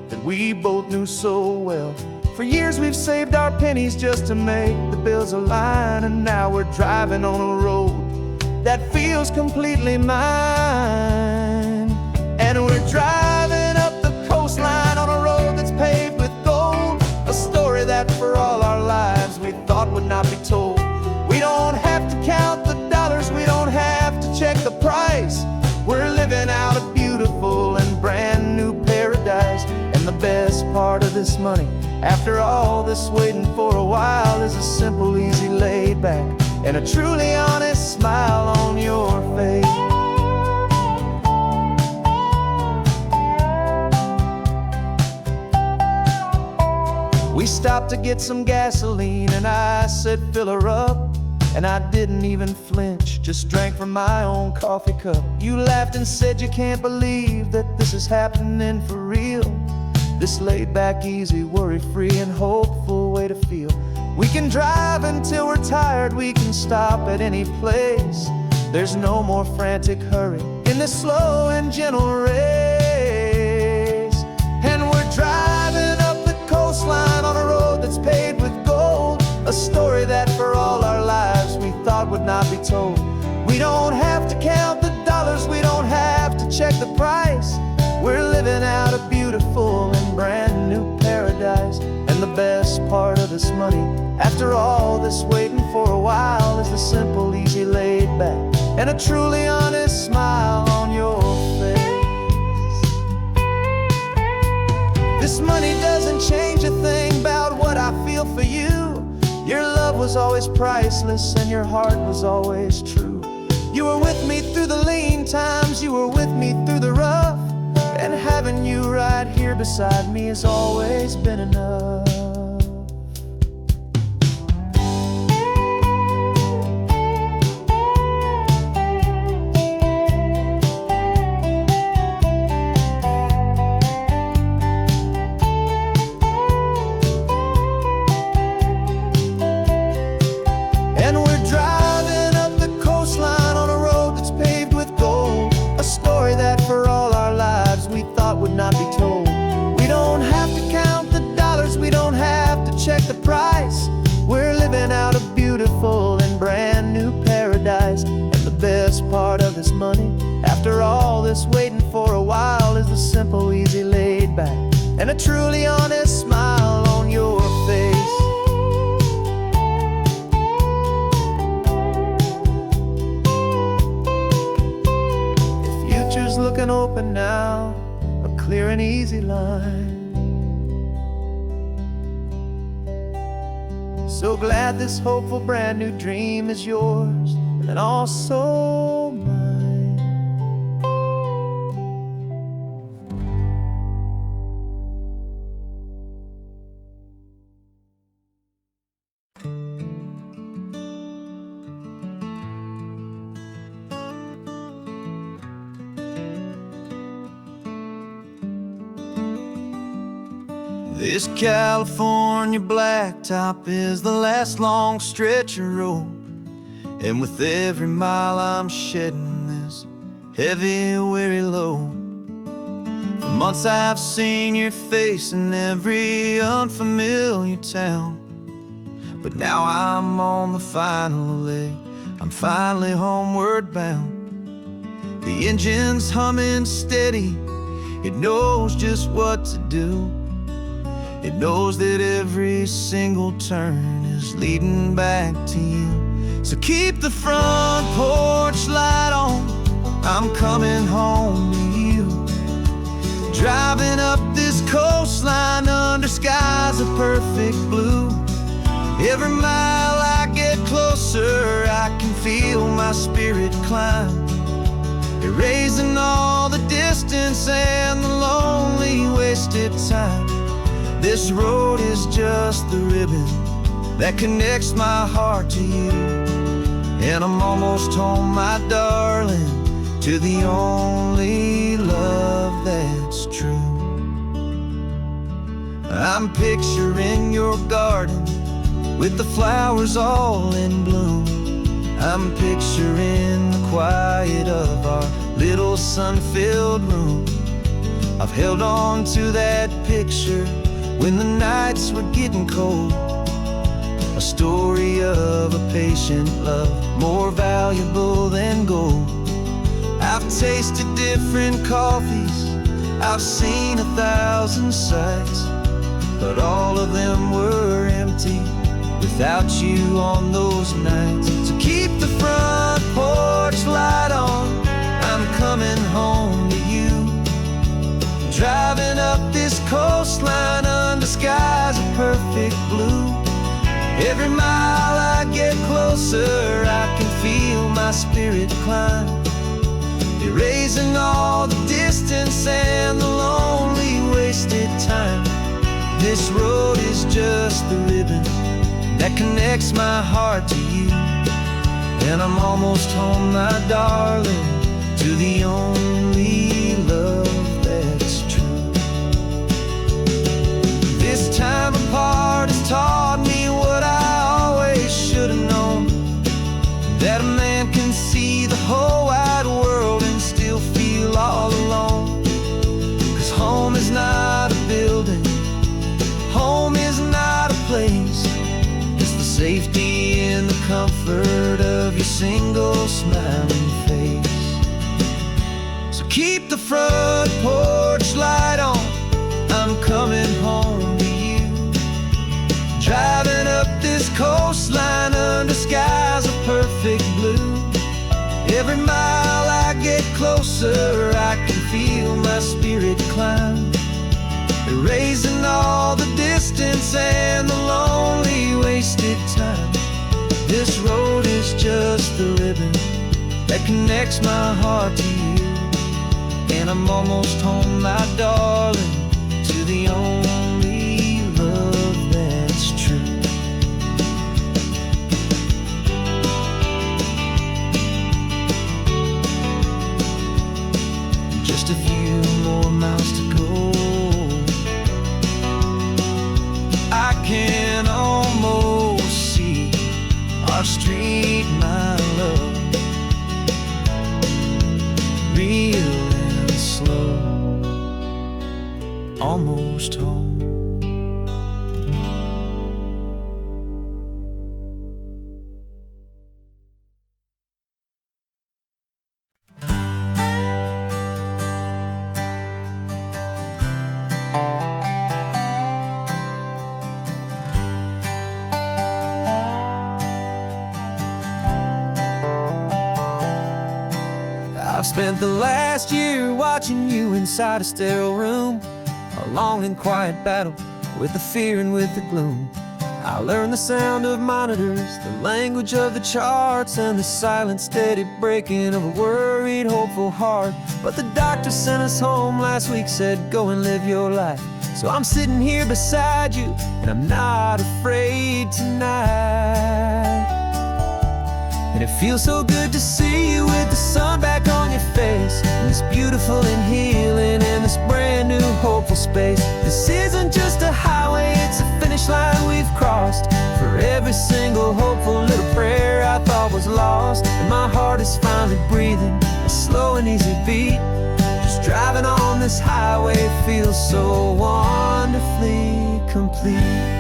that we both knew so well. For years we've saved our pennies just to make the bills align, and now we're driving on a road that feels completely mine. And we're driving up the coastline on a road that's paved with gold, a story that for all our lives we thought would not be told. We don't have to count the dollars, we don't have to check the price. We're living out a beautiful and brand new paradise. And the best part of this money, after all this waiting for a while, is a simple, easy, laid back, and a truly honest smile on your face. We stopped to get some gasoline and I said, fill her up. And I didn't even flinch, just drank from my own coffee cup. You laughed and said you can't believe that this is happening for real. This laid back, easy, worry-free and hopeful way to feel. We can drive until we're tired, we can stop at any place. There's no more frantic hurry in this slow and gentle race. And we're driving up the coastline on a road that's paved with gold. A story that for all our lives we thought would not be told. We don't have to count the dollars, we don't have to check the price. We're living out a beautiful and brand new paradise. And the best part of this money, after all this waiting for a while, is the simple, easy, laid back, and a truly honest smile on your face. This money doesn't change a thing about what I feel for you. Your love was always priceless and your heart was always true. You were with me through the lean times, you were with me through the rough. And having you right here beside me has always been enough. Not be told. We don't have to count the dollars, we don't have to check the price. We're living out a beautiful and brand new paradise. And the best part of this money, after all this waiting for a while, is the simple, easy, laid back, and a truly honest smile on your face. The future's looking open now, clear and easy line. So glad this hopeful brand new dream is yours and also mine. This California blacktop is the last long stretch of road, and with every mile I'm shedding this heavy, weary load. For months I've seen your face in every unfamiliar town, but now I'm on the final leg, I'm finally homeward bound. The engine's humming steady, it knows just what to do. It knows that every single turn is leading back to you. So keep the front porch light on, I'm coming home to you. Driving up this coastline under skies of perfect blue. Every mile I get closer, I can feel my spirit climb, erasing all the distance and the lonely wasted time. This road is just the ribbon that connects my heart to you. And I'm almost home, my darling, to the only love that's true. I'm picturing your garden with the flowers all in bloom. I'm picturing the quiet of our little sun-filled room. I've held on to that picture when the nights were getting cold. A story of a patient love, more valuable than gold. I've tasted different coffees, I've seen 1,000 sights, but all of them were empty without you on those nights. So keep the front porch light on, I'm coming home to you. Driving up this coastline under skies of perfect blue. Every mile I get closer, I can feel my spirit climb, erasing all the distance and the lonely wasted time. This road is just the ribbon that connects my heart to you. And I'm almost home, my darling, to the only love that's true. This time apart has taught me what I always should have known, that a man can see the whole wide world and still feel all alone. 'Cause home is not a building, home is not a place, it's the safety and the comfort of your single smiling face. So keep the front porch light on, I'm coming home to you. Driving up this coastline under skies of perfect blue. Every mile I get closer, I can feel my spirit climb, erasing all the distance and the lonely wasted time. This road is just the ribbon that connects my heart to you. And I'm almost home, my darling, to the only love that's true. Just a few more miles to go, I can almost see our street, my love, real and slow, almost home. I've spent the last year watching you inside a sterile room, a long and quiet battle with the fear and with the gloom. I learned the sound of monitors, the language of the charts, and the silent, steady breaking of a worried, hopeful heart. But the doctor sent us home last week, said, go and live your life. So I'm sitting here beside you, and I'm not afraid tonight. And it feels so good to see you with the sun back on your face, and this beautiful and healing in this brand new hopeful space. This isn't just a highway, it's a finish line we've crossed. For every single hopeful little prayer I thought was lost, and my heart is finally breathing a slow and easy beat. Just driving on this highway feels so wonderfully complete.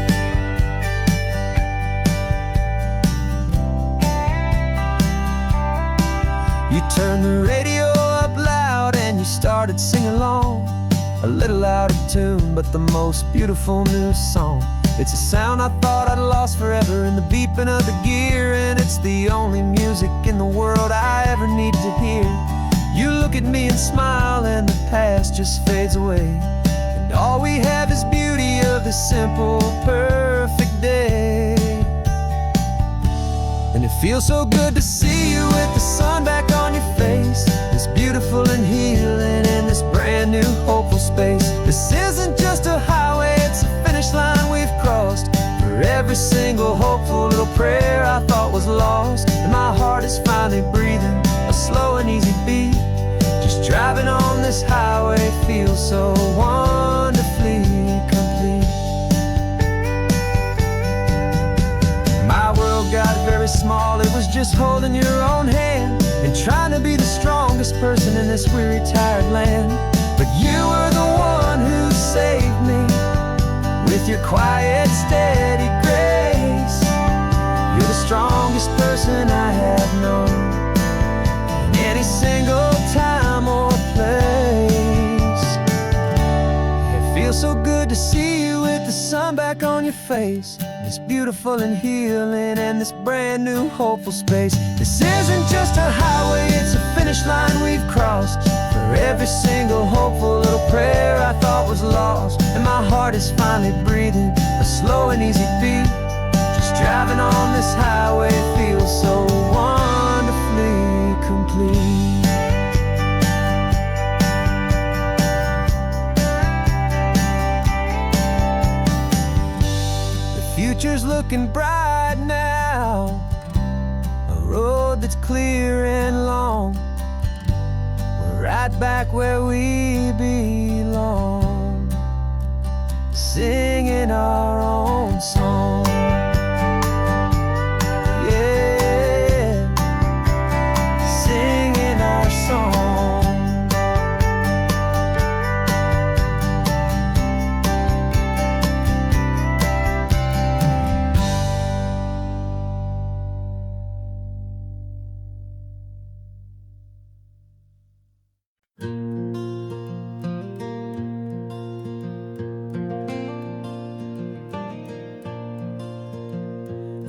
You turned the radio up loud and you started singing along, a little out of tune, but the most beautiful new song. It's a sound I thought I'd lost forever in the beeping of the gear, and it's the only music in the world I ever need to hear. You look at me and smile and the past just fades away, and all we have is beauty of this simple, perfect day. And it feels so good to see you with the sun back on your face, this beautiful and healing in this brand new hopeful space. This isn't just a highway, it's a finish line we've crossed. For every single hopeful little prayer I thought was lost, and my heart is finally breathing a slow and easy beat. Just driving on this highway feels so wonderfully complete. My world got very small, it was just holding your own hand and trying to be the strongest person in this weary, tired land. But you were the one who saved me with your quiet, steady grace. You're the strongest person I have known in any single time or place. It feels so good to see you with the sun back on your face, this beautiful and healing and this brand new hopeful space. This isn't just a highway, it's a finish line we've crossed. For every single hopeful little prayer I thought was lost, and my heart is finally breathing a slow and easy beat. Just driving on this highway feels so wonderfully complete. future's looking bright now, a road that's clear and long. We're right back where we belong, singing our own song. Yeah, singing our song.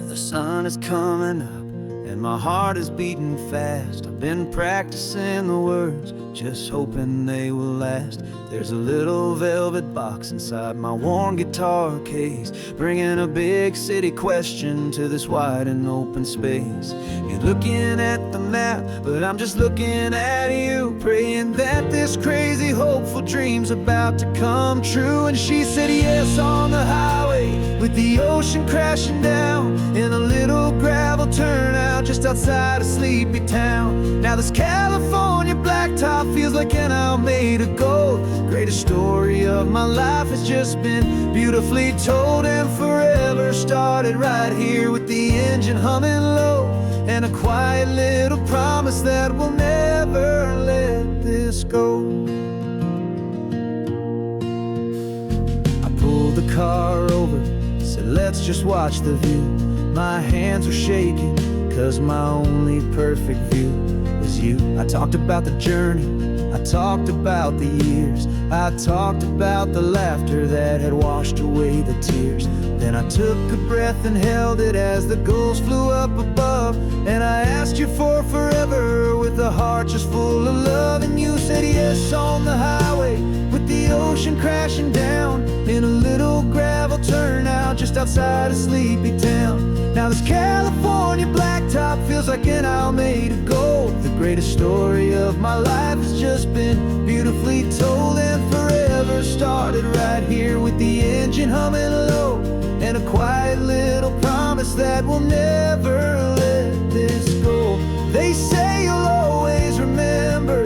The sun is coming up and my heart is beating fast. I've been practicing the words, just hoping they will last. There's a little velvet box inside my worn guitar case, bringing a big city question to this wide and open space. You're looking at the map, but I'm just looking at you, praying that this crazy hopeful dream's about to come true. And she said yes on the highway, with the ocean crashing down in a little gravel turnout just outside of Sleepy Town. Now this California blacktop feels like an owl made of gold. Greatest story of my life has just been beautifully told, and forever started right here with the engine humming low, and a quiet little promise that we'll never let this go. I pulled the car over, said let's just watch the view. My hands were shaking, cause my only perfect view was you. I talked about the journey, I talked about the years, I talked about the laughter that had washed away the tears. Then I took a breath and held it as the gulls flew up above, and I asked you for forever with a heart just full of love. And you said yes on the highway, with the ocean crashing down in a little gravel turnout just outside of Sleepy Town. Now this California blacktop feels like an owl made of gold. The greatest story of my life has just been beautifully told, and forever started right here with the engine humming low, and a quiet little promise that we'll never let this go. They say you'll always remember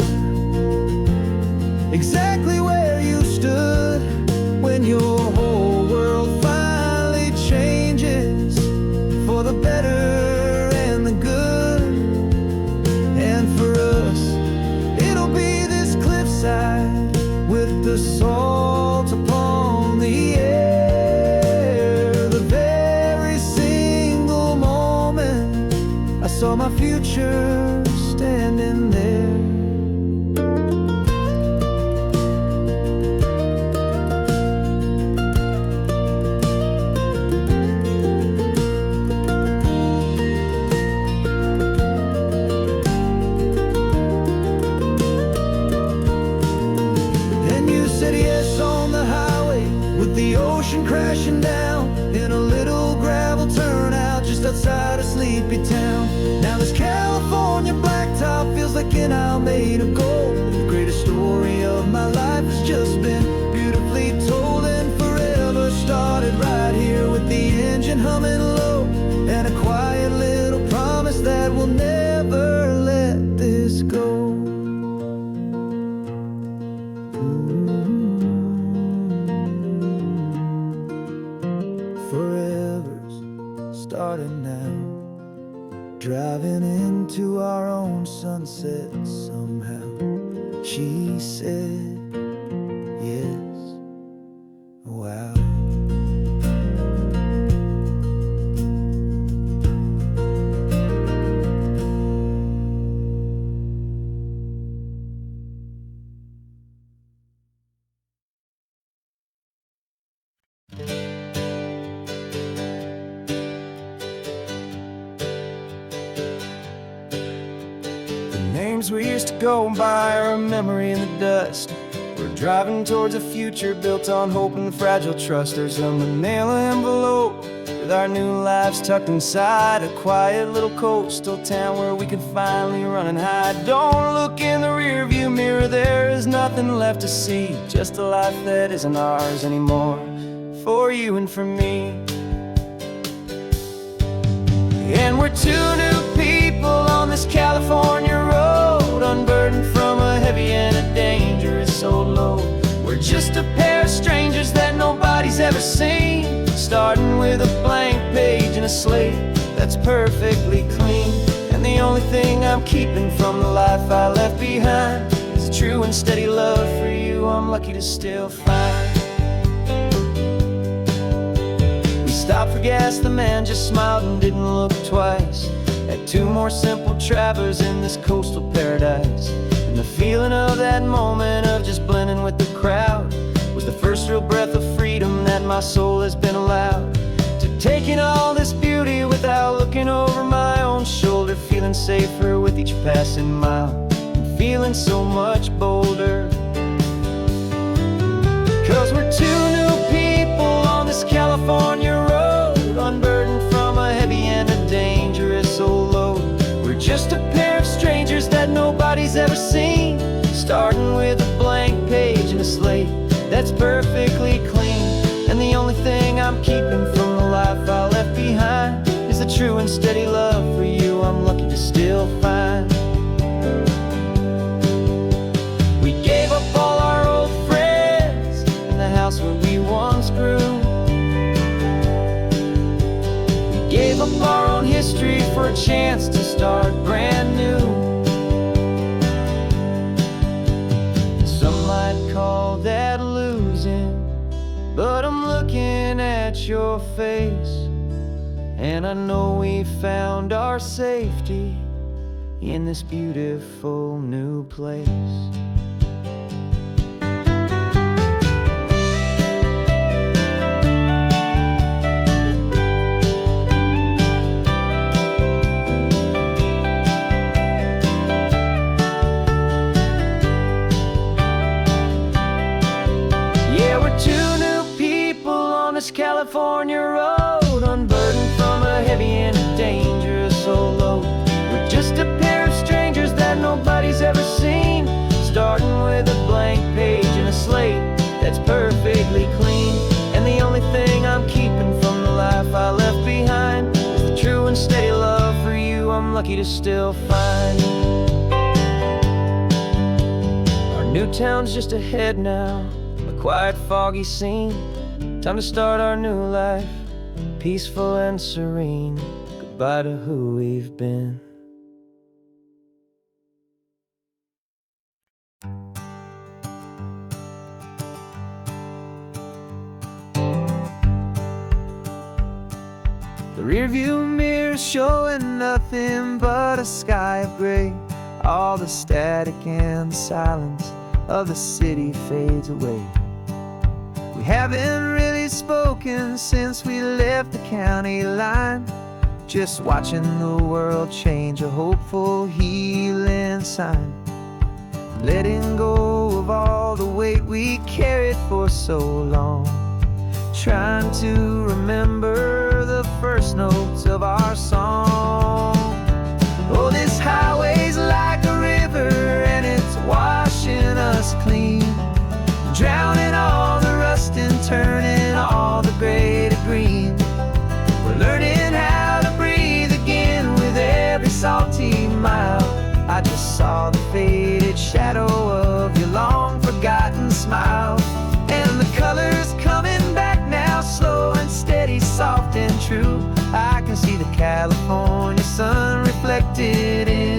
exactly where you stood when your whole world finally changes for the better and the good. And for us, it'll be this cliffside with the salt upon the air. The very single moment I saw my future standing there. The ocean crashing down in a little gravel turnout just outside of Sleepy Town. Now this California blacktop feels like an owl made of gold. The greatest story of my life has just been beautifully told, and forever started right here with the engine humming low, and a quiet little promise that we'll never let this go. Forever's starting now, driving into our own sunset somehow. She said yes, wow. Names we used to go by are a memory in the dust. We're driving towards a future built on hope and fragile trust. There's a manila envelope with our new lives tucked inside, a quiet little coastal town where we can finally run and hide. Don't look in the rearview mirror, there is nothing left to see, just a life that isn't ours anymore, for you and for me. And we're two new people on this California road, unburdened from a heavy and a dangerous old load. We're just a pair of strangers that nobody's ever seen, starting with a blank page and a slate that's perfectly clean. And the only thing I'm keeping from the life I left behind is a true and steady love for you I'm lucky to still find. We stopped for gas, the man just smiled and didn't look twice. Had two more simple travelers in this coastal paradise. And the feeling of that moment of just blending with the crowd was the first real breath of freedom that my soul has been allowed to take in all this beauty without looking over my own shoulder, feeling safer with each passing mile and feeling so much bolder. 'Cause we're two new people on this California road, unburdened from a heavy and a dangerous old load. We're just a pair of strangers that nobody's ever seen, starting with a blank page and a slate that's perfectly clean. And the only thing I'm keeping from the life I left behind is the true and steady love for you I'm lucky to still find. We gave up all our old friends in the house where we once grew. We gave up our own history for a chance to start brand new. Some might call that losing, but I'm looking at your face, and I know we found our safety in this beautiful new place. This California road, unburdened from a heavy and a dangerous old load. We're just a pair of strangers that nobody's ever seen, starting with a blank page and a slate that's perfectly clean. And the only thing I'm keeping from the life I left behind is the true and steady love for you I'm lucky to still find. Our new town's just ahead now, a quiet, foggy scene. Time to start our new life, peaceful and serene. Goodbye to who we've been. The rearview mirror's showing nothing but a sky of gray. All the static and the silence of the city fades away. We haven't really spoken since we left the county line, just watching the world change, a hopeful healing sign. Letting go of all the weight we carried for so long, trying to remember the first notes of our song. Oh, this highway's like a river and it's washing us clean, drowning all the rust and turning all the gray to green. We're learning how to breathe again with every salty mile. I just saw the faded shadow of your long forgotten smile, and the colors coming back now, slow and steady, soft and true. I can see the California sun reflected in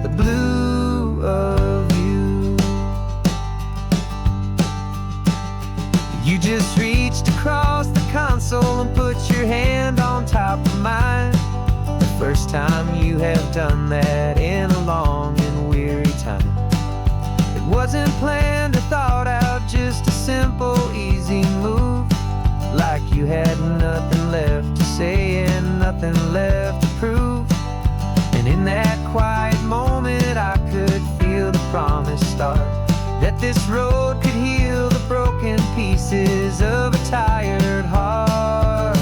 the blue of you. You just reached across the console and put your hand on top of mine. The first time you have done that in a long and weary time. It wasn't planned or thought out, just a simple, easy move. Like you had nothing left to say and nothing left to prove. And in that quiet moment I could feel the promise start, that this road could heal the broken pieces of a tired heart.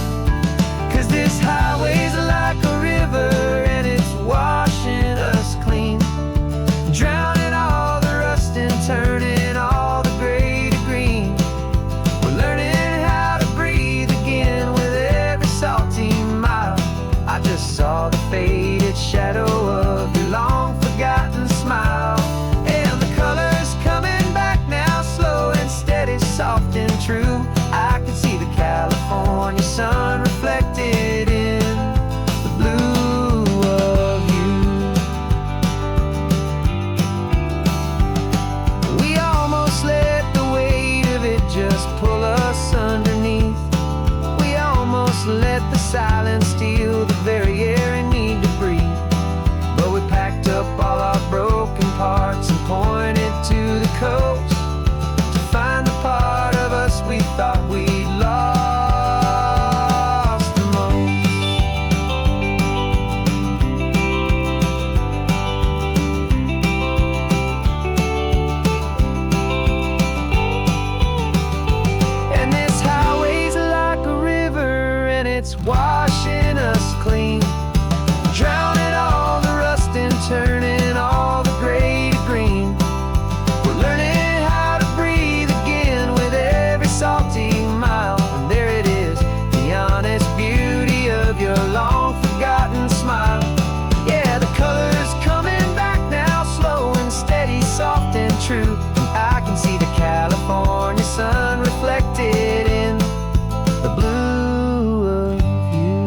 'Cause this highway's like a river and it's washing us clean, drowning all the rust and turning all the gray to green. We're learning how to breathe again with every salty mile. I just saw just let the silence steal the very air I need to breathe. But we packed up all our broken parts and pointed to the coast to find the part of us we thought we'd lost the most. And this highway's like a river, and it's washing us clean, drowning all the rust and turning all the gray to green. We're learning how to breathe again with every salty mile. And there it is, the honest beauty of your long forgotten smile. Yeah, the color's coming back now, slow and steady, soft and true. And I can see the California sun reflected in the blue of you.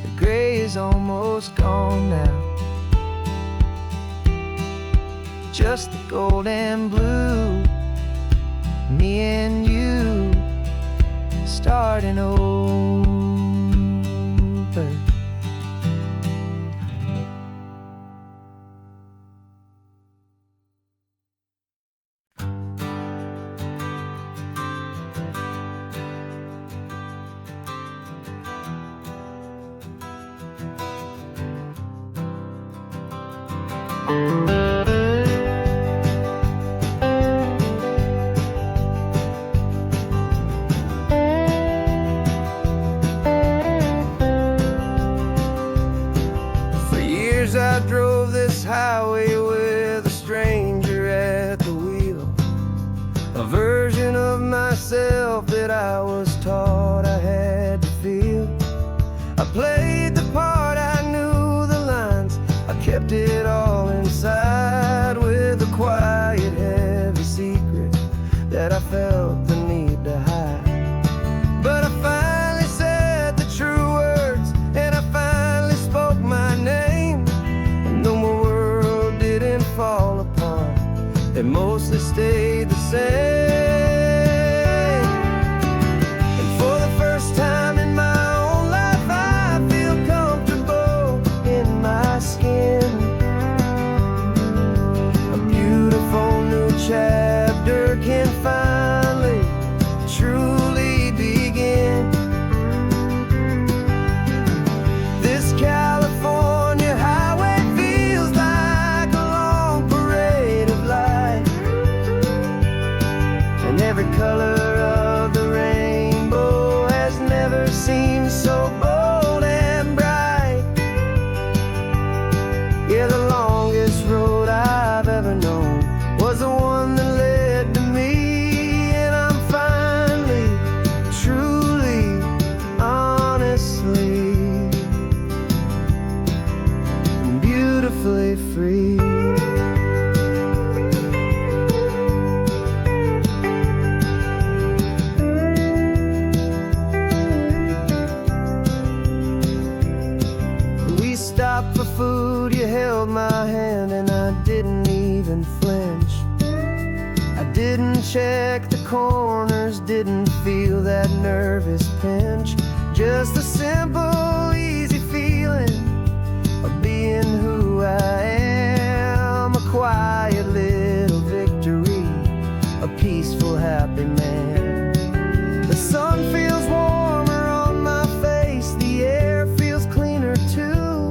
The gray is almost gone now, just the gold and blue. Me and you starting over. For years I drove this highway with a stranger at the wheel, a version of myself that I was taught I had to feel. I played the part, I knew the lines, I kept it all inside with a quiet, heavy secret that I felt the need to hide. But I finally said the true words, and I finally spoke my name. And though my world didn't fall apart, it mostly stayed the same. And for the first time in my own life, I feel comfortable in my skin. A beautiful new chapter can finally truly begin. This California highway feels like a long parade of light, and every color of the rainbow has never seemed so bold and bright. Yeah, the longest road I've ever known was the one that led to me, and I'm finally, truly, honestly, and beautifully free. We stopped for food, you held my hand, and I didn't even flinch. I didn't check the corners, didn't feel that nervous pinch. Just a simple, easy feeling of being who I am. A quiet little victory, a peaceful, happy man. The sun feels warmer on my face, the air feels cleaner too,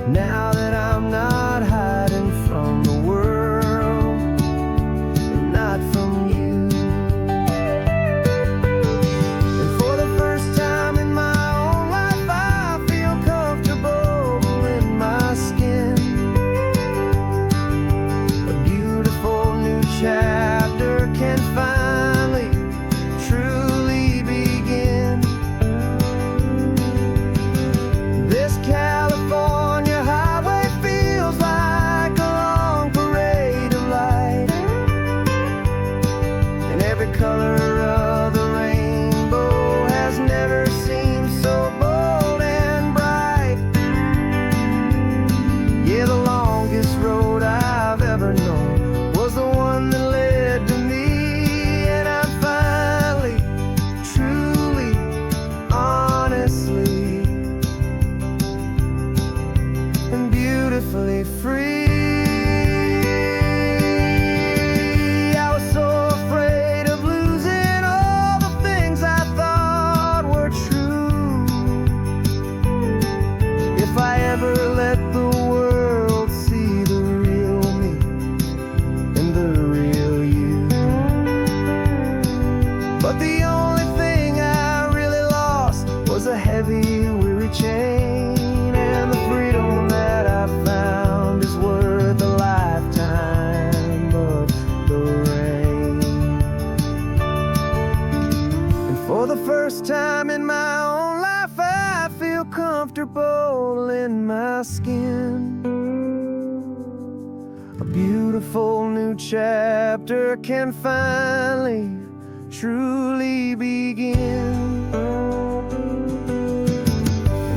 now that I'm not hiding from the world, and not from you. And for the first time in my own life, only thing I really lost was a heavy, weary chain, and the freedom that I found is worth a lifetime of the rain. And for the first time in my own life, I feel comfortable in my skin. A beautiful new chapter can finally, truly begin.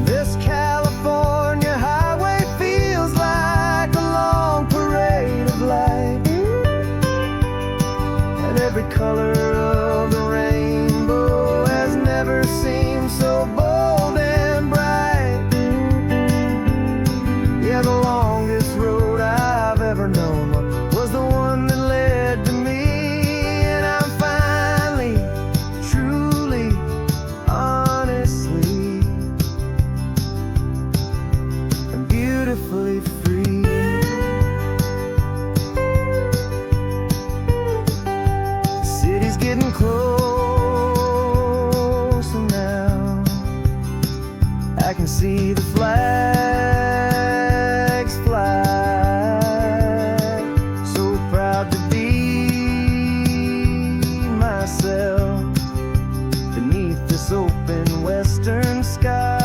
This California highway feels like a long parade of light, and every color of the rainbow has never seemed so bold and bright. Yeah, the longest road I've ever known was the one that led to me, and I'm finally, truly, honestly, and beautifully free. The city's getting closer now. I can see the flags fly. So proud to be myself beneath this open western sky.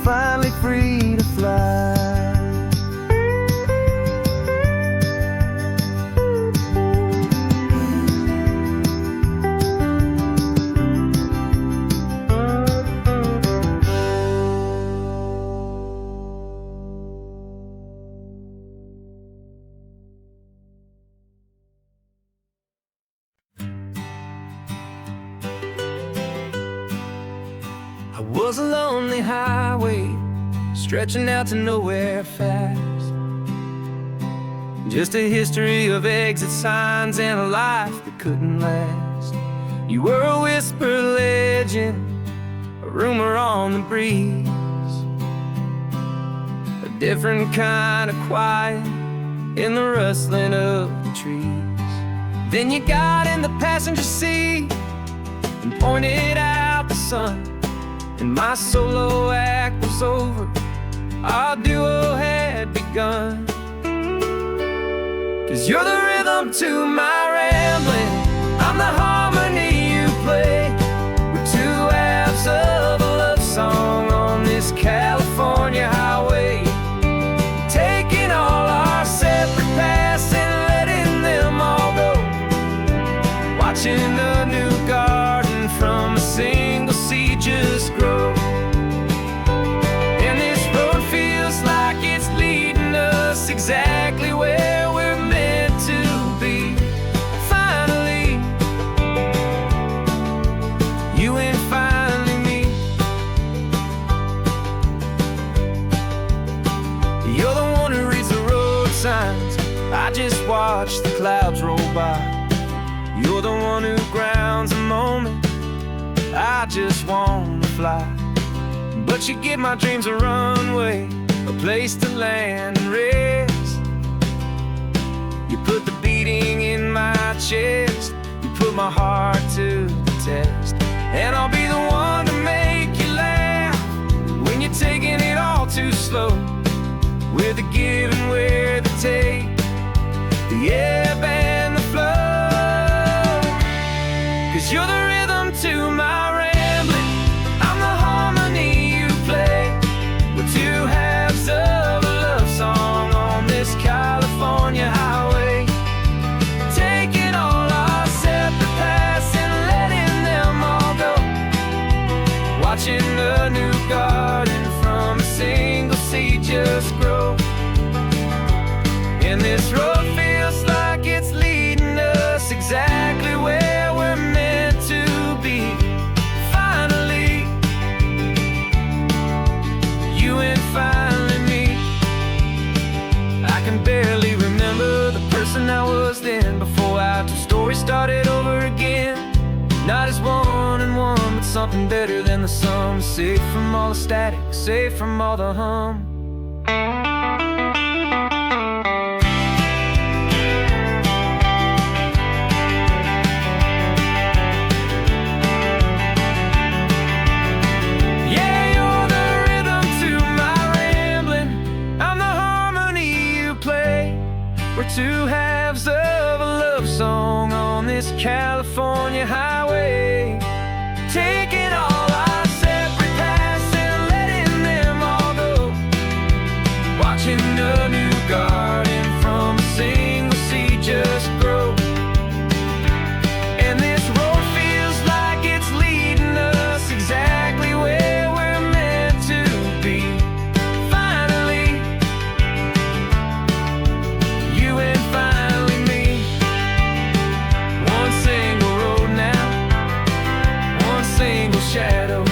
Finally free to fly. I was a lonely highway stretching out to nowhere fast. Just a history of exit signs and a life that couldn't last. You were a whisper legend, a rumor on the breeze, a different kind of quiet in the rustling of the trees. Then you got in the passenger seat and pointed out the sun, and my solo act was over, our duo had begun. 'Cause you're the rhythm to my rambling, I'm the harmony you play. We're two halves of a love song on this California highway, taking all our separate paths and letting them all go, watching a new garden from a single seed just grow. And this road feels like it's leading us exactly where we're meant to be. Finally, you and finally me. You're the one who reads the road signs, I just watch the clouds roll by. You're the one who grounds a moment, I just wanna fly. But you give my dreams a runway, a place to land and rest. You put the beating in my chest, you put my heart to the test. And I'll be the one to make you laugh when you're taking it all too slow. We're the give and we're the take, the ebb and the flow. 'Cause you're the rhythm to my rambling, I'm the harmony you play. We're two halves of a love song on this California highway, taking all our separate paths and letting them all go, watching a new garden from a single seed just grow. And this road feels like it's leading us exactly where we're meant to be. Finally, you and finally me. I can barely remember the person I was then, before our two stories started over again. Not as one and one, but something better than the sum. Safe from all the static, safe from all the hum. two halves of a love song on this California highway, taking all our separate paths and letting them all go, watching a new garden from a single seed just grow. And this road feels like it's leading us exactly where we're meant to be. Finally, you and finally me. One single road now, one single shadow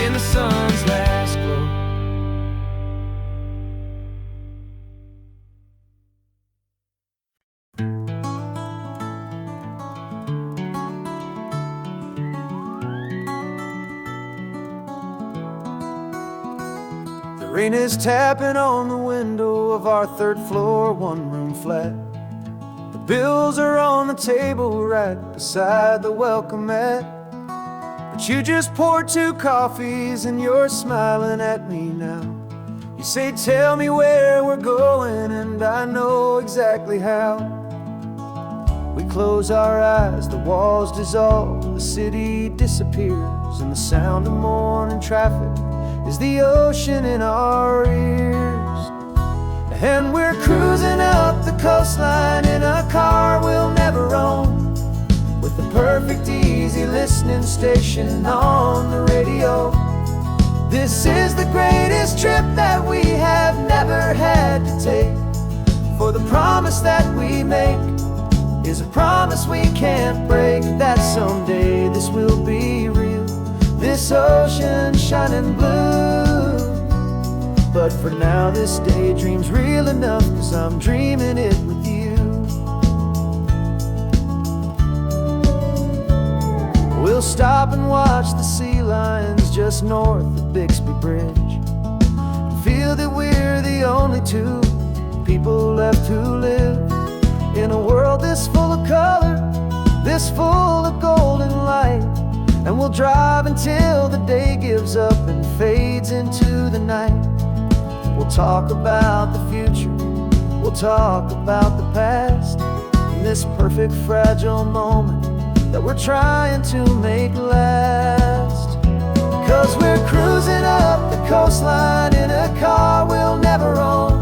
in the sun's last glow. The rain is tapping on the window of our third floor, one-room flat. The bills are on the table right beside the welcome mat. But you just poured two coffees and you're smiling at me now. You say, tell me where we're going, and I know exactly how. We close our eyes, the walls dissolve, the city disappears, and the sound of morning traffic is the ocean in our ears. And we're cruising up the coastline in a car we'll never own, with the perfect easy listening station on the radio. This is the greatest trip that we have never had to take, for the promise that we make is a promise we can't break, that someday this will be real, this ocean shining blue. But for now this daydream's real enough, 'cause I'm dreaming it with you. We'll stop and watch the sea lions just north of Bixby Bridge, feel that we're the only two people left who live in a world this full of color, this full of golden light. And we'll drive until the day gives up and fades into the night. We'll talk about the future, we'll talk about the past, in this perfect fragile moment that we're trying to make last. 'Cause we're cruising up the coastline in a car we'll never own,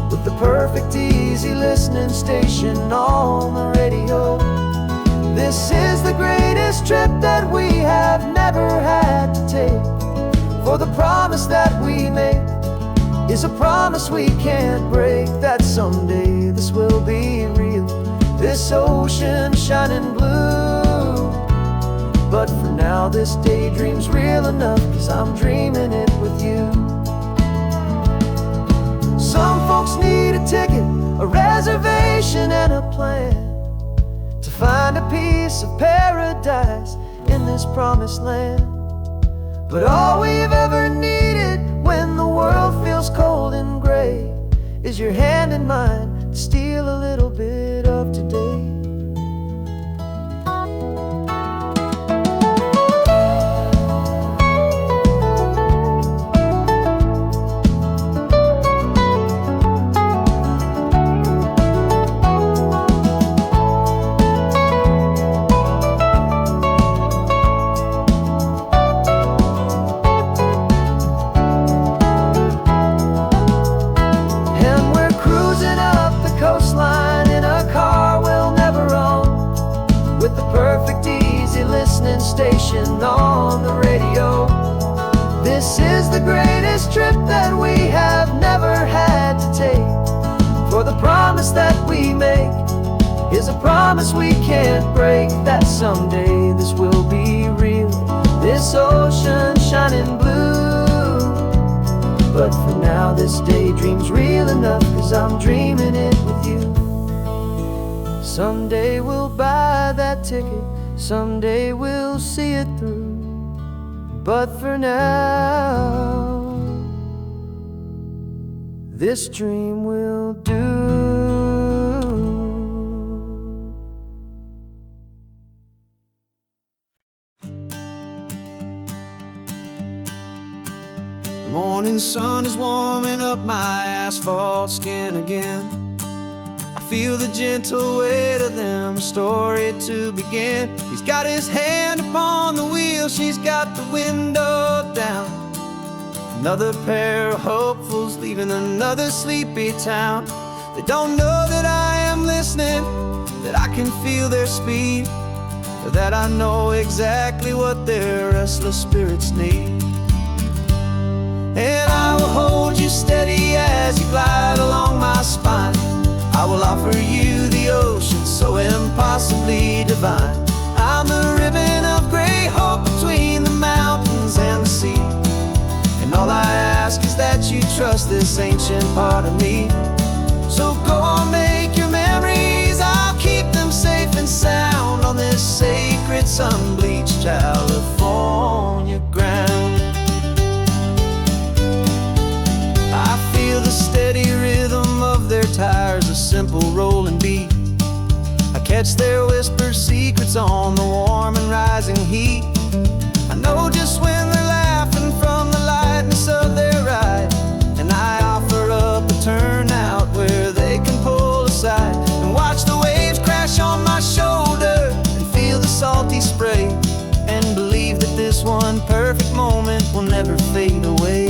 with the perfect easy listening station on the radio. This is the greatest trip that we have never had to take, for the promise that we make is a promise we can't break, that someday this will be real, this ocean shining blue. But for now this daydream's real enough, 'cause I'm dreaming it with you. Some folks need a ticket, a reservation and a plan to find a piece of paradise in this promised land. But all we've ever needed when the world feels cold and gray is your hand in mine to steal a little bit of today. Station on the radio. This is the greatest trip that we have never had to take, for the promise that we make is a promise we can't break, that someday this will be real, this ocean shining blue. But for now this daydream's real enough, 'cause I'm dreaming it with you. Someday we'll buy that ticket, someday we'll see it through. But for now, this dream will do. The morning sun is warming up my asphalt skin again. feel the gentle weight of them, a story to begin. He's got his hand upon the wheel, she's got the window down. Another pair of hopefuls leaving another sleepy town. They don't know that I am listening, that I can feel their speed, or that I know exactly what their restless spirits need. And I will hold you steady as you glide along my spine. I will offer you the ocean so impossibly divine. I'm the ribbon of gray hope between the mountains and the sea. And all I ask is that you trust this ancient part of me. So go on, make your memories, I'll keep them safe and sound on this sacred sun-bleached California ground. I feel the steady rhythm of their tires, a simple rolling beat. I catch their whispered secrets on the warm and rising heat. I know just when they're laughing from the lightness of their ride, and I offer up a turnout where they can pull aside and watch the waves crash on my shoulder and feel the salty spray, and believe that this one perfect moment will never fade away.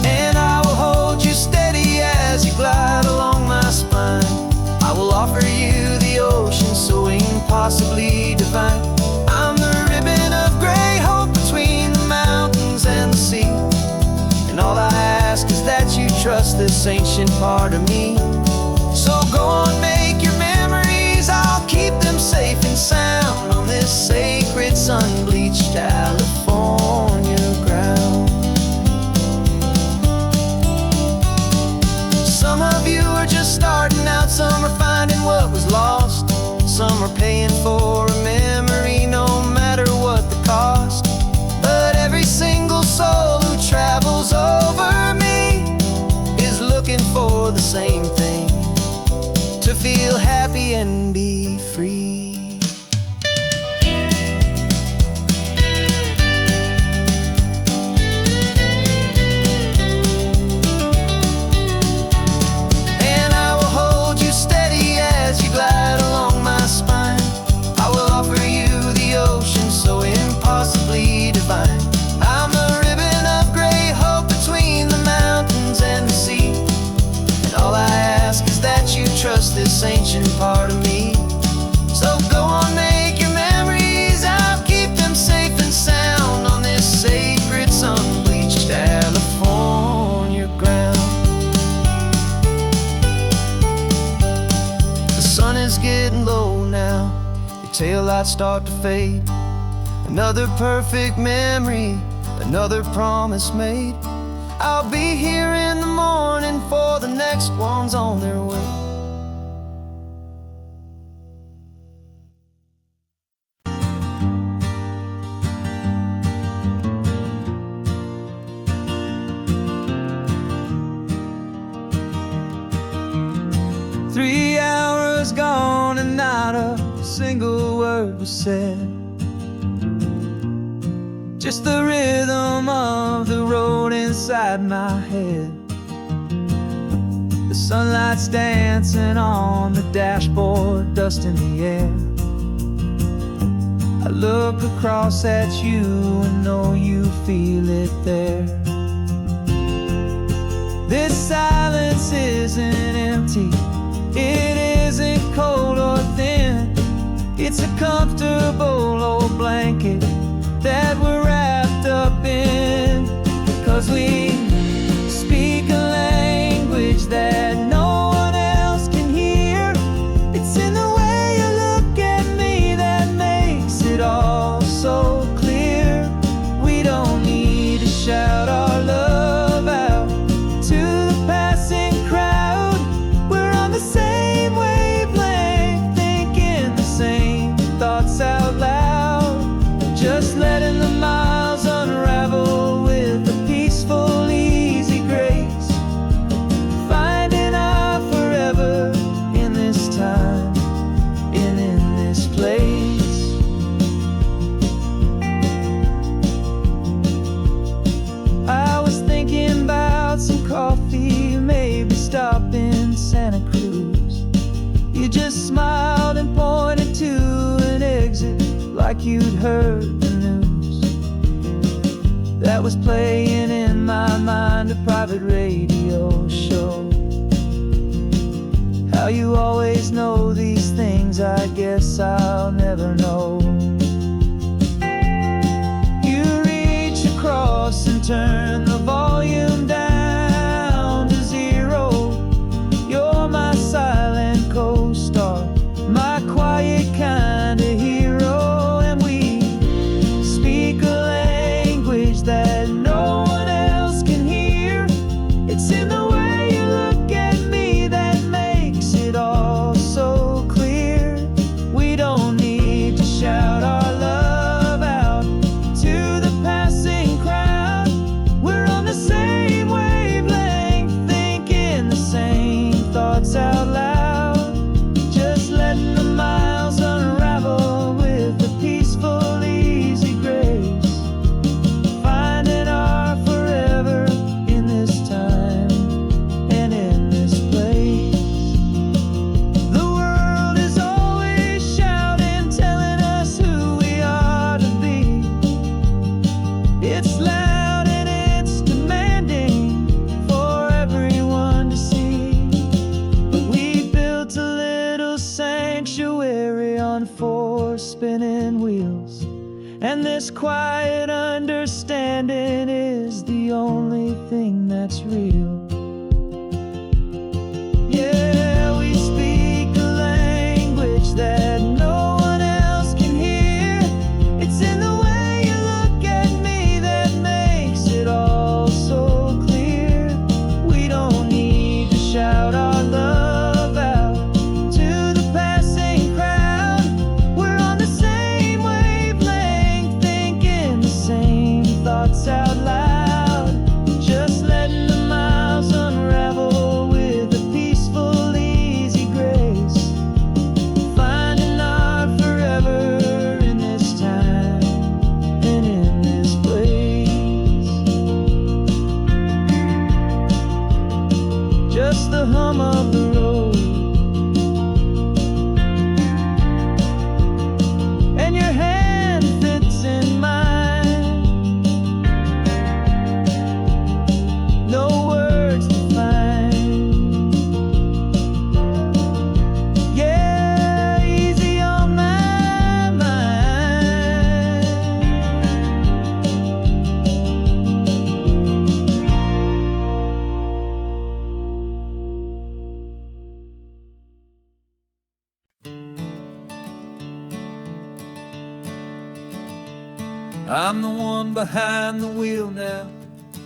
And I will hold you steady as you glide along my spine. I will offer you the ocean so impossibly divine. I'm the ribbon of gray hope between the mountains and the sea. And all I ask is that you trust this ancient part of me. So go on, make your memories, I'll keep them safe and sound on this sacred sun-bleached California ground. Some of you are just starting out, some are finding what was lost, some are paying for a memory no matter what the cost. But every single soul who travels over me is looking for the same thing, to feel happy and be free. And I will hold you steady as you glide along my spine. I will offer you the ocean so impossibly divine. I'm the ribbon of gray hope between the mountains and the sea. And all I ask is that you trust this ancient part of me. So go on, make your memories, I'll keep them safe and sound on this sacred sun-bleached California ground. The sun is getting low now, your taillights start to fade. Another perfect memory, another promise made. I'll be here in the morning for the next ones on their way. "3 hours gone and not a single word was said. Just the rhythm of the road inside my head. The sunlight's dancing on the dashboard, dust in the air. I look across at you and know you feel it there. This silence isn't empty, it isn't cold or thin. It's a comfortable old blanket that we're wrapped up in. 'Cause we speak a language that no one else can hear. It's in the way you look at me that makes it all so clear. We don't need to shout our love out to the passing crowd. We're on the same wavelength, thinking the same thoughts out loud. Just letting the miles unravel with a peaceful you'd heard the news that was playing in my mind, a private radio show. How you always know these things, I guess I'll never know. You reach across and turn the volume down to 0. You're my silent co-star, my quiet kind of hero. And we speak a language that no one else can hear. It's in the way you look at me that makes it all so clear. We don't need to shout our love out to the passing crowd. We're on the same wavelength, thinking the same thoughts out loud. Just letting the miles unravel with a peaceful, easy grace. Finding our forever in this time and in this place. The world is always shouting, telling us who we are to be. It's loud and it's demanding for everyone to see. But we built a little sanctuary on 4 spinning wheels, and this quiet understanding is the only thing that's real. Yeah, we speak a language that no one else can hear. It's in the way you look at me that makes it all so clear. We don't need to shout our love out to the passing crowd. We're on the same wavelength, thinking the same thoughts out loud. Just letting the miles unravel with a peaceful, easy grace. Finding our forever in this time and in this place. Just the hum of the road and your hand fits in mine. No words to find. Yeah, easy on my mind. I'm the one behind the wheel now.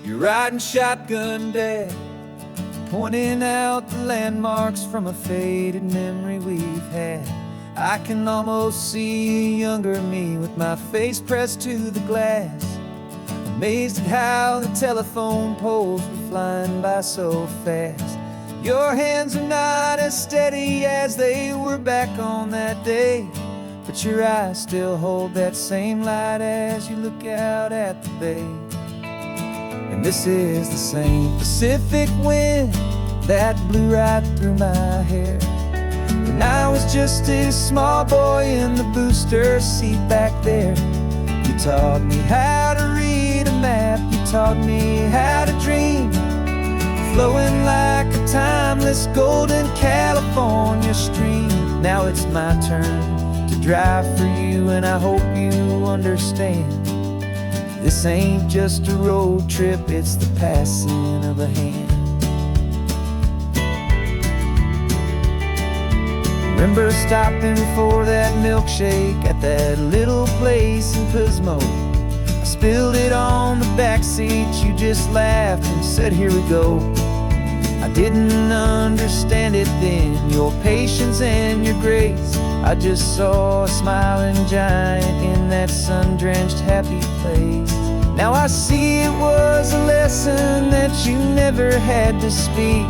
You're riding shotgun, Dad, pointing out the landmarks from a faded memory we've had. I can almost see a younger me with my face pressed to the glass, amazed at how the telephone poles were flying by so fast. Your hands are not as steady as they were back on that day, but your eyes still hold that same light as you look out at the bay. And this is the same Pacific wind that blew right through my hair when I was just a small boy in the booster seat back there. You taught me how to read a map, you taught me how to dream, flowing like a timeless golden California stream. Now it's my turn to drive for you, and I hope you understand. This ain't just a road trip, it's the passing of a hand. Remember stopping for that milkshake at that little place in Pismo? I spilled it on the back seat, you just laughed and said, here we go. I didn't understand it then, your patience and your grace. I just saw a smiling giant in that sun-drenched happy place. Now I see it was a lesson that you never had to speak,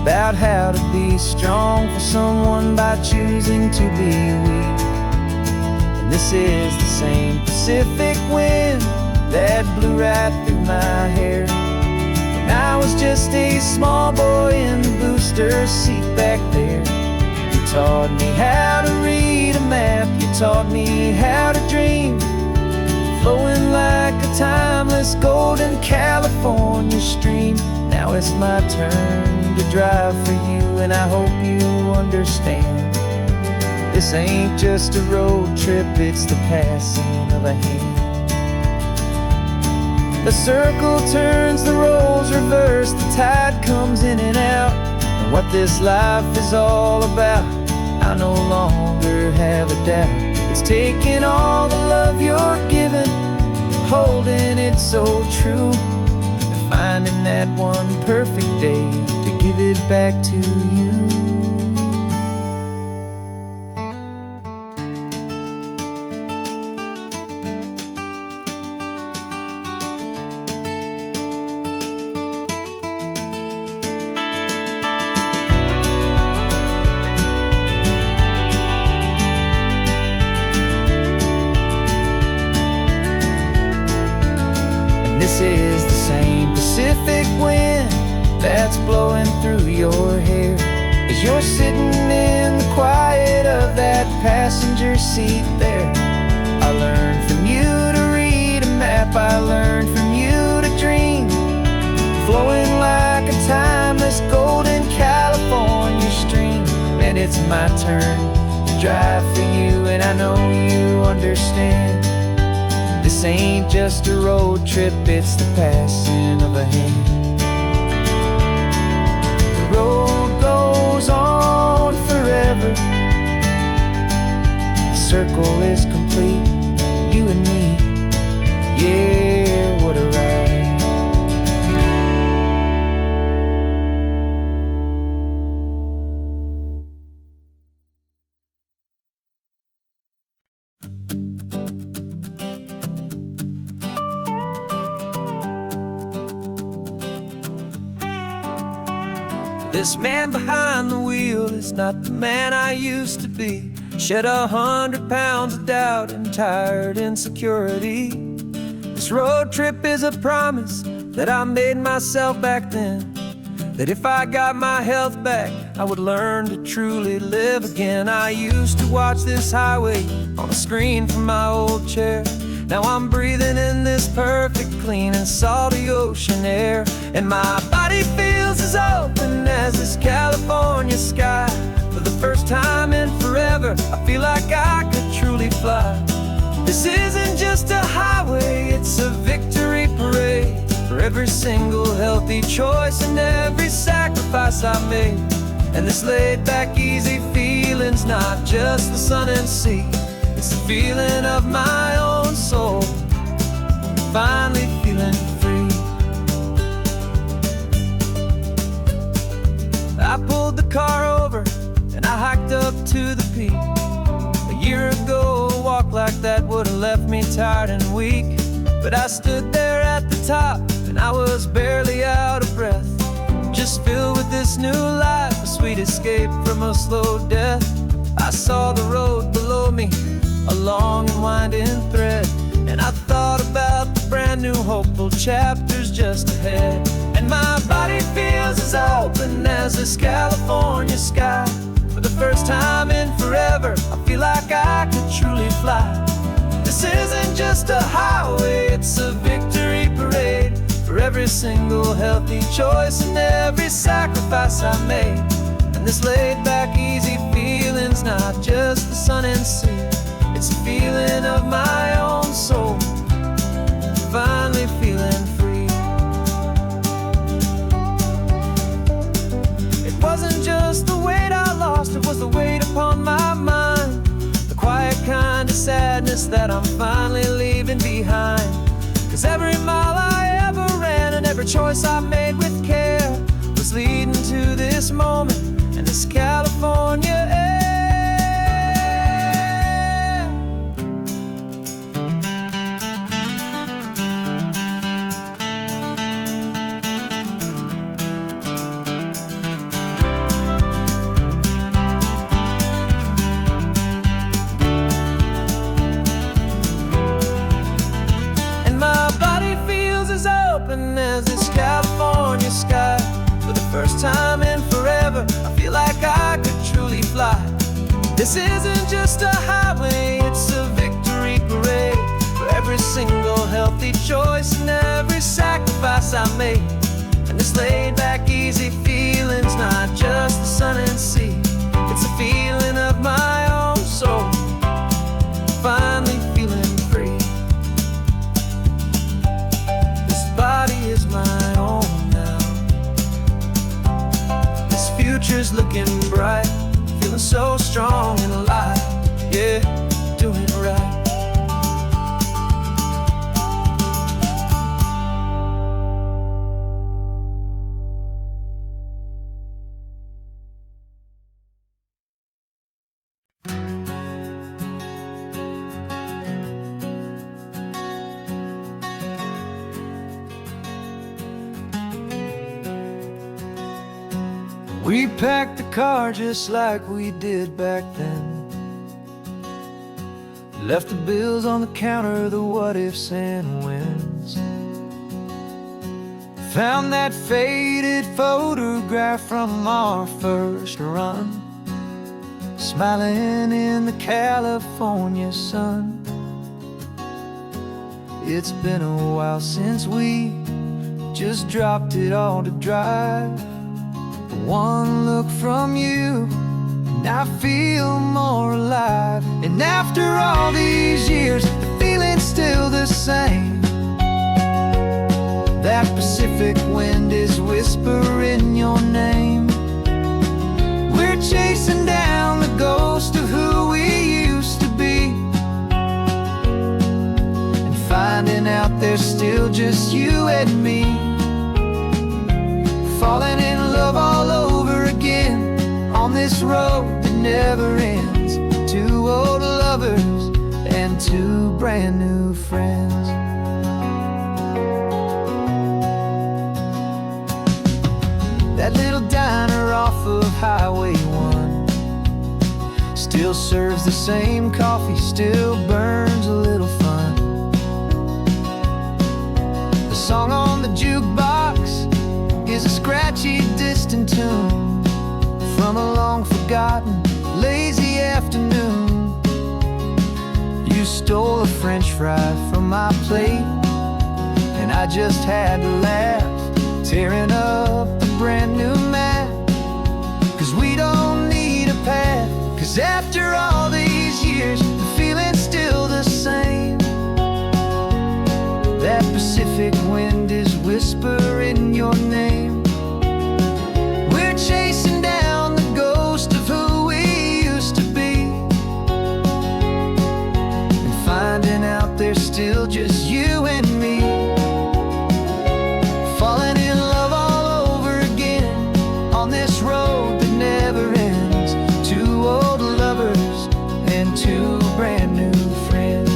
about how to be strong for someone by choosing to be weak. And this is the same Pacific wind that blew right through my hair when I was just a small boy in the booster seat back there. You taught me how to read a map, you taught me how to dream, flowing like a timeless golden California stream. Now it's my turn to drive for you, and I hope you understand. This ain't just a road trip, it's the passing of a hand. The circle turns, the roles reverse, the tide comes in and out. And what this life is all about, I no longer have a doubt. It's taking all the love you're giving, holding it so true, and finding that one perfect day to give it back to you. This is the same Pacific wind that's blowing through your hair as you're sitting in the quiet of that passenger seat there. I learned from you to read a map, I learned from you to dream, flowing like a timeless golden California stream. And it's my turn to drive for you, and I know you understand. This ain't just a road trip, it's the passing of a hand. The road goes on forever, the circle is complete, you and me, yeah, what a ride. This man behind the wheel is not the man I used to be. Shed 100 pounds of doubt and tired insecurity. This road trip is a promise that I made myself back then, that if I got my health back, I would learn to truly live again. I used to watch this highway on a screen from my old chair. Now I'm breathing in this perfect, clean and salty ocean air, and my body feels as open as this California sky. For the first time in forever, I feel like I could truly fly. This isn't just a highway, it's a victory parade for every single healthy choice and every sacrifice I made. And this laid back, easy feeling's not just the sun and sea, it's the feeling of my own soul, finally feeling free. I pulled the car over and I hiked up to the peak. A year ago, a walk like that would have left me tired and weak, but I stood there at the top and I was barely out of breath, just filled with this new life, a sweet escape from a slow death. I saw the road below me, a long and winding thread, and I thought about the brand new hopeful chapters just ahead. And my body feels as open as this California sky. For the first time in forever, I feel like I could truly fly. This isn't just a highway, it's a victory parade for every single healthy choice and every sacrifice I made. And this laid back, easy feeling's not just the sun and sea, it's a feeling of my own soul, finally feeling free. It wasn't just the weight I lost, it was the weight upon my mind, the quiet kind of sadness that I'm finally leaving behind. 'Cause every mile I ever ran and every choice I made with care was leading to this moment and this California air. As this California sky. For the first time in forever, I feel like I could truly fly. This isn't just a highway, it's single healthy choice and every sacrifice I made. And this laid back easy feeling's not just the sun and sea, it's a feeling of my own soul, finally feeling free. This body is my own now, this future's looking bright, feeling so strong and alive, yeah, doing right. We packed the car just like we did back then, left the bills on the counter, the what ifs and whens. Found that faded photograph from our first run, smiling in the California sun. It's been a while since we just dropped it all to drive. One look from you and I feel more alive. And after all these years, the feeling's still the same. That Pacific wind is whispering your name. We're chasing down the ghost of who we used to be, and finding out there's still just you and me. Falling in love all over again on this road that never ends. Two old lovers and two brand new friends. That little diner off of Highway 1 still serves the same coffee, still burns a little fun. The song on the jukebox is a scratchy, distant tune from a long forgotten, lazy afternoon. You stole a French fry from my plate, and I just had to laugh, tearing up a brand new map. Cause we don't need a path, cause after all these years, the feeling's still the same. That Pacific wind is whispering your name. We're chasing down the ghost of who we used to be, and finding out there's still just you and me. Falling in love all over again on this road that never ends. Two old lovers and two brand new friends.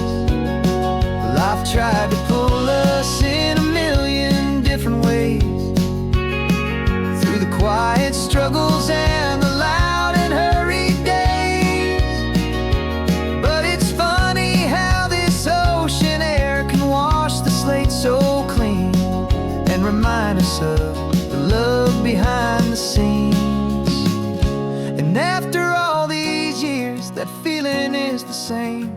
Life tried to pull us in a million different ways, through the quiet struggles and the loud and hurried days. But it's funny how this ocean air can wash the slate so clean and remind us of the love behind the scenes. And after all these years, that feeling is the same.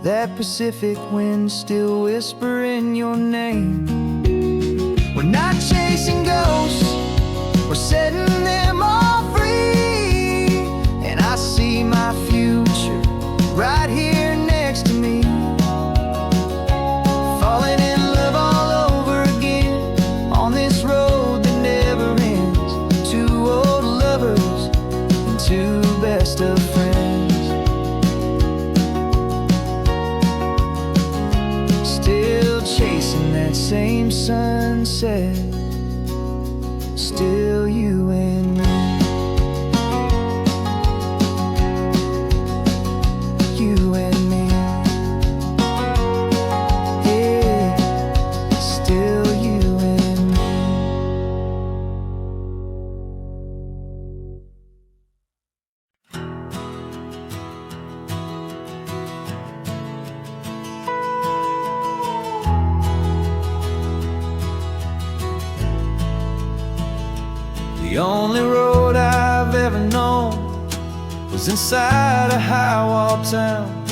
That Pacific wind still whispering your name. We're not chasing ghosts, we're setting them all free. And I see my future right here next to me. Falling in love all over again on this road that never ends. Two old lovers and two best of friends. Still chasing that same sunset, still you and me. You and me. Yeah, still you and me. The only road I've ever known was inside a high wall town,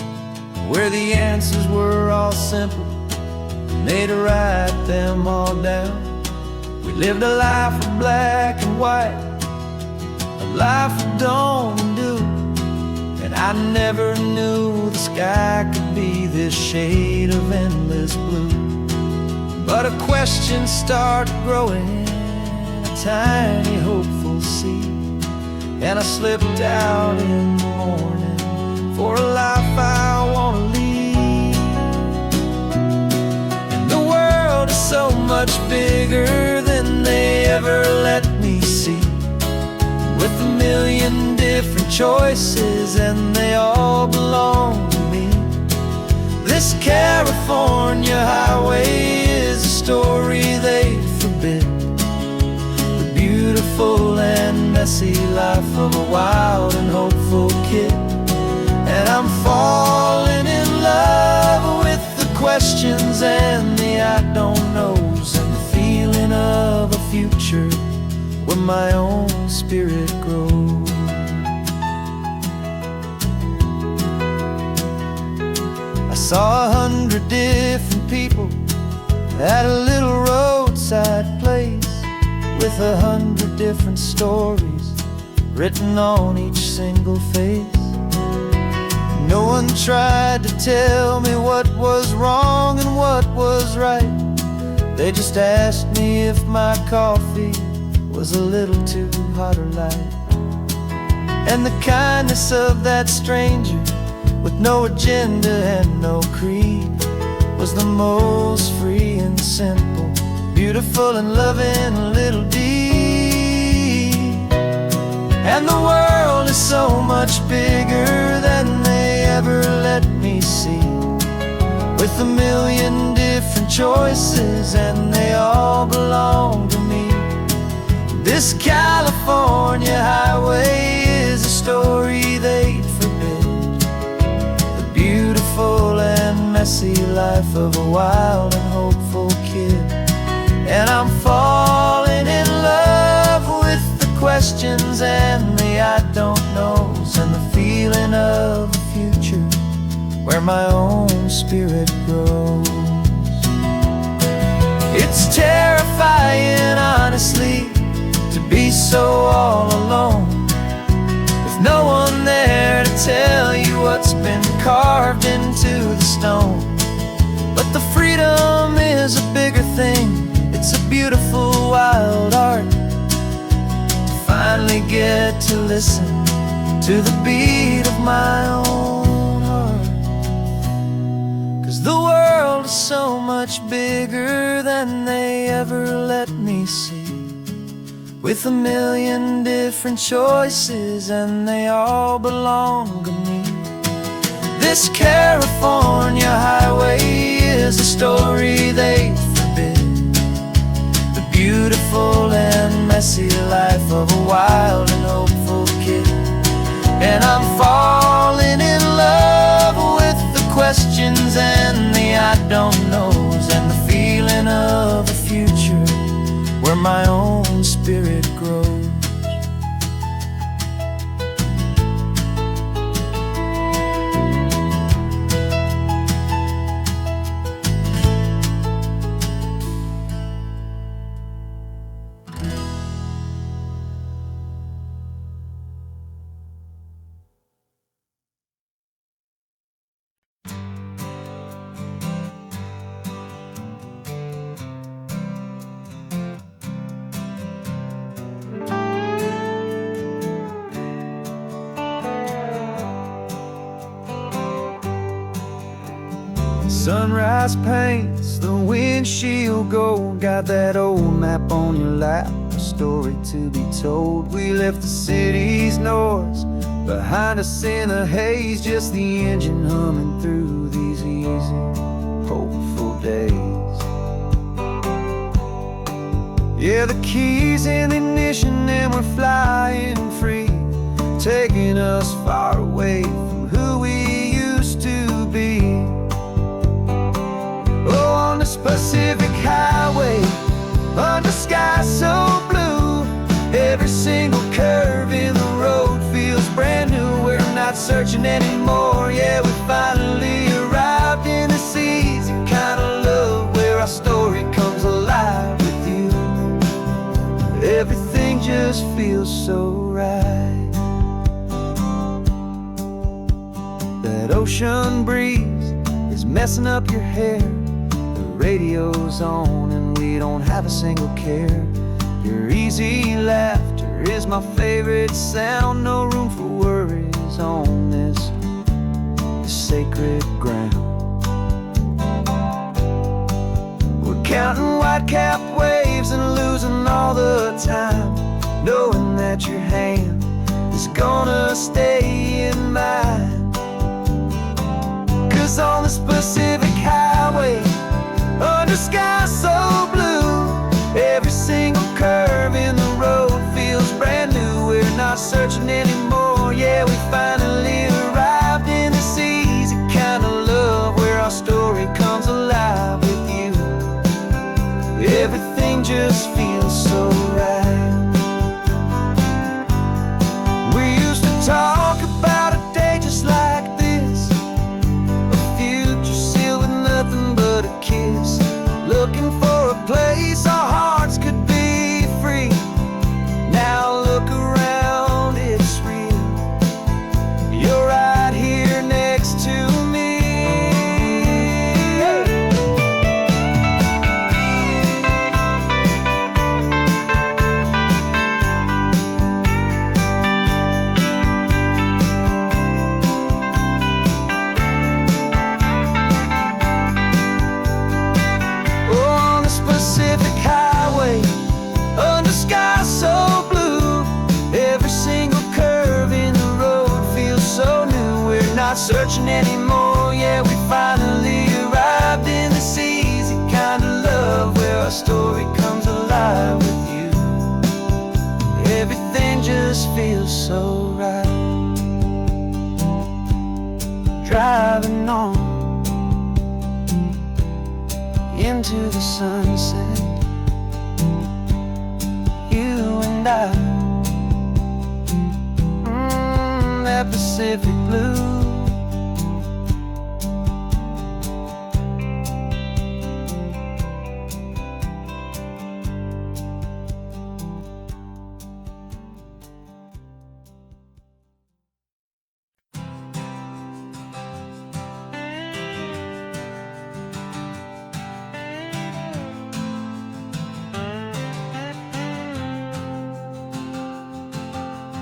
where the answers were all simple, and they'd write them all down. We lived a life of black and white, a life of dawn and dew, and I never knew the sky could be this shade of endless blue. But a question started growing, a tiny hopeful seed, and I slipped out in the morning for a life I want to lead. And the world is so much bigger than they ever let me see, with a million different choices and they all belong to me. This California highway is a story they forbid, the beautiful and messy life of a wild and hopeful kid. And I'm falling in love with the questions and the I don't knows, and the feeling of a future where my own spirit grows. I saw 100 different people at a little roadside place, with 100 different stories written on each single face. No one tried to tell me what was wrong and what was right. They just asked me if my coffee was a little too hot or light. And the kindness of that stranger, with no agenda and no creed, was the most free and simple, beautiful and loving little deed. And the world is so much bigger than they ever let me see, with a million different choices and they all belong to me. This California highway is a story they forbid, the beautiful and messy life of a wild and hopeful kid. And I'm falling in love with the questions and the I don't knows, and the feeling of a future where my own spirit grows. It's terrifying, honestly, to be so all alone, with no one there to tell you what's been carved into the stone. But the freedom is a bigger thing, it's a beautiful wild art, to finally get to listen to the beat of my own heart. 'Cause the world is so much bigger than they ever let me see, with a million different choices and they all belong to me. This California highway is a story they forbid, the beautiful and messy life of a wild and hopeful kid. And I'm falling in love with the questions and the I don't knows, and the feeling of a future where my own spirit grows. Sunrise paints the windshield gold, got that old map on your lap, a story to be told. We left the city's noise behind us in the haze, just the engine humming through these easy, hopeful days. Yeah, the keys in the ignition and we're flying free, taking us far away from who we used to be. Oh, on this Pacific highway, under sky so blue, every single curve in the road feels brand new. We're not searching anymore, yeah, we finally arrived. just feels so right. That ocean breeze is messing up your hair. The radio's on and we don't have a single care. Your easy laughter is my favorite sound. No room for worries on this sacred ground. We're counting white-capped waves and losing all the time, knowing that your hand is gonna stay in mine. 'Cause on this Pacific highway, under sky so blue, every single curve in the road feels brand new. We're not searching anymore, yeah, we finally arrived in this easy kind of love, where our story comes alive with you. Everything just feels so right. We used to talk about a day just like this, a future sealed with nothing but a kiss, looking for a place our hearts could be free. Now look around, it's real. You're right here next to me. On this Pacific highway, under sky so blue, every single curve in the road feels so new. We're not searching anymore, yeah, we finally arrived in this easy kind of love, where our story comes alive with you. Everything just feels so right. Driving on into the sunset, you and I, that Pacific blue.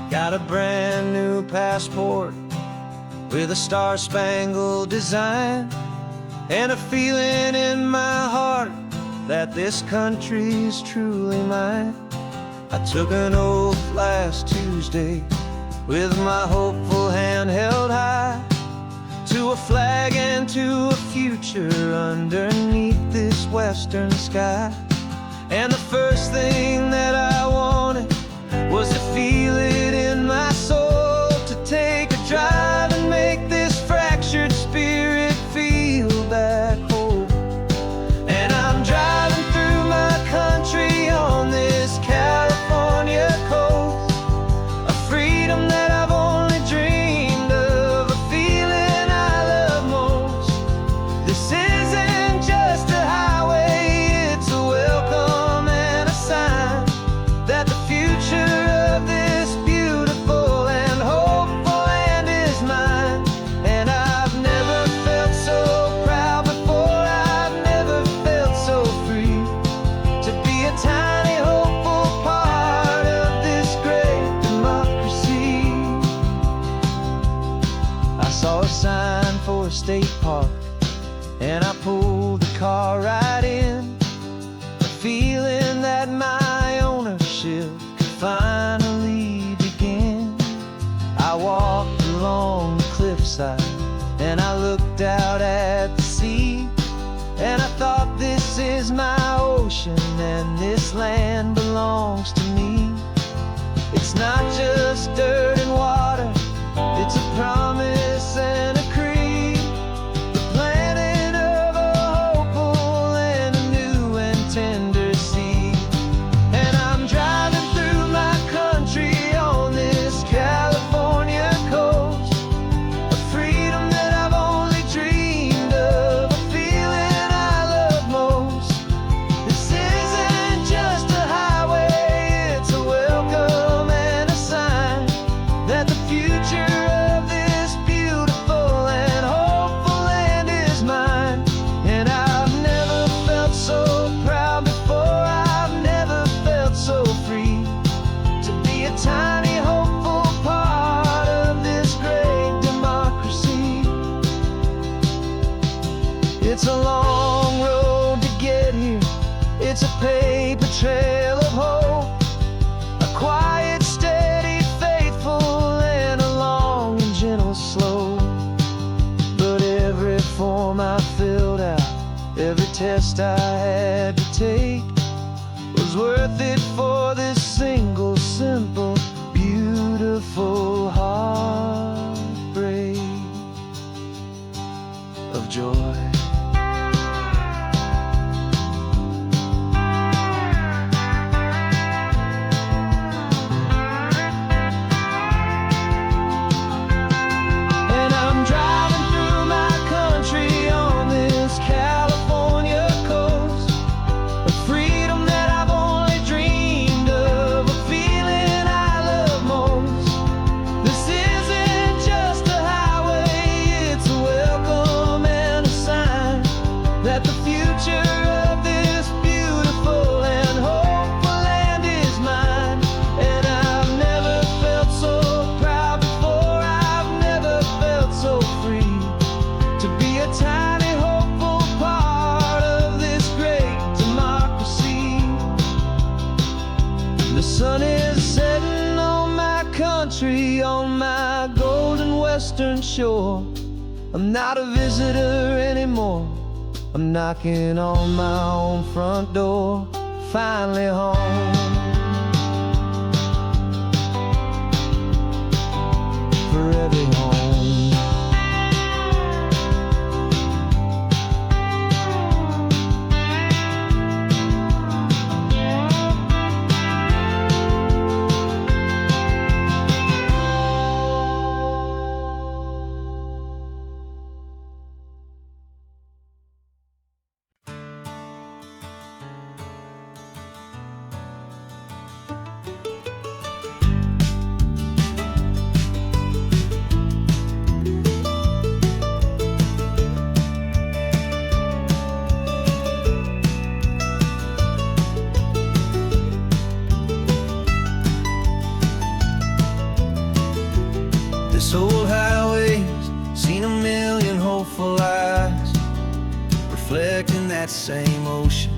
Got a brand new passport with a star-spangled design, and a feeling in my heart that this country's truly mine. I took an oath last Tuesday with my hopeful hand held high, to a flag and to a future underneath this western sky. And the first thing that I wanted was to feel it in my soul, to take a drive and make this fractured spirit feel back home. And I'm driving through my country on this California coast, a freedom that I've only dreamed of, a feeling I love most. This isn't just a highway, it's a welcome and a sign that the future of this beautiful and hopeful land is mine. And I've never felt so proud before, I've never felt so free, to be a tiny hopeful part of this great democracy. I saw a sign for a state park, and I pulled the car right in, a feeling that my ownership could finally begin. I walked along the cliffside and I looked out at the sea, and I thought, this is my ocean and this land belongs to me. It's not just dirt and water, it's a promise and a creed, the planting of a hopeful and a new and tender seed. And I'm driving through my country on this California coast, a freedom that I've only dreamed of, a feeling I love most. This isn't just a highway, I had to take was worth it for this single, simple, beautiful heartbreak of joy. On my golden western shore, I'm not a visitor anymore. I'm knocking on my own front door, finally home. Forever home. This old highway's seen a million hopeful eyes, reflecting that same ocean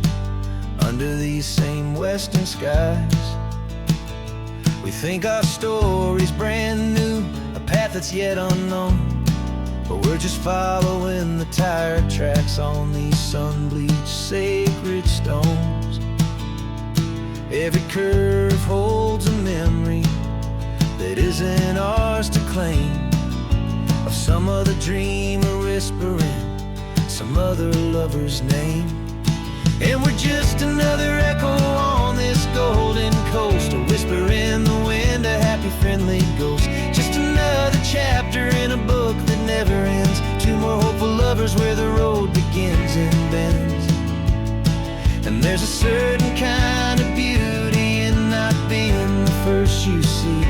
under these same western skies. We think our story's brand new, a path that's yet unknown, but we're just following the tire tracks on these sun-bleached sacred stones. Every curve holds a memory that isn't ours to claim, of some other dreamer whispering some other lover's name. And we're just another echo on this golden coast, a whisper in the wind, a happy friendly ghost. Just another chapter in a book that never ends, two more hopeful lovers where the road begins and bends. And there's a certain kind of beauty in not being the first you see,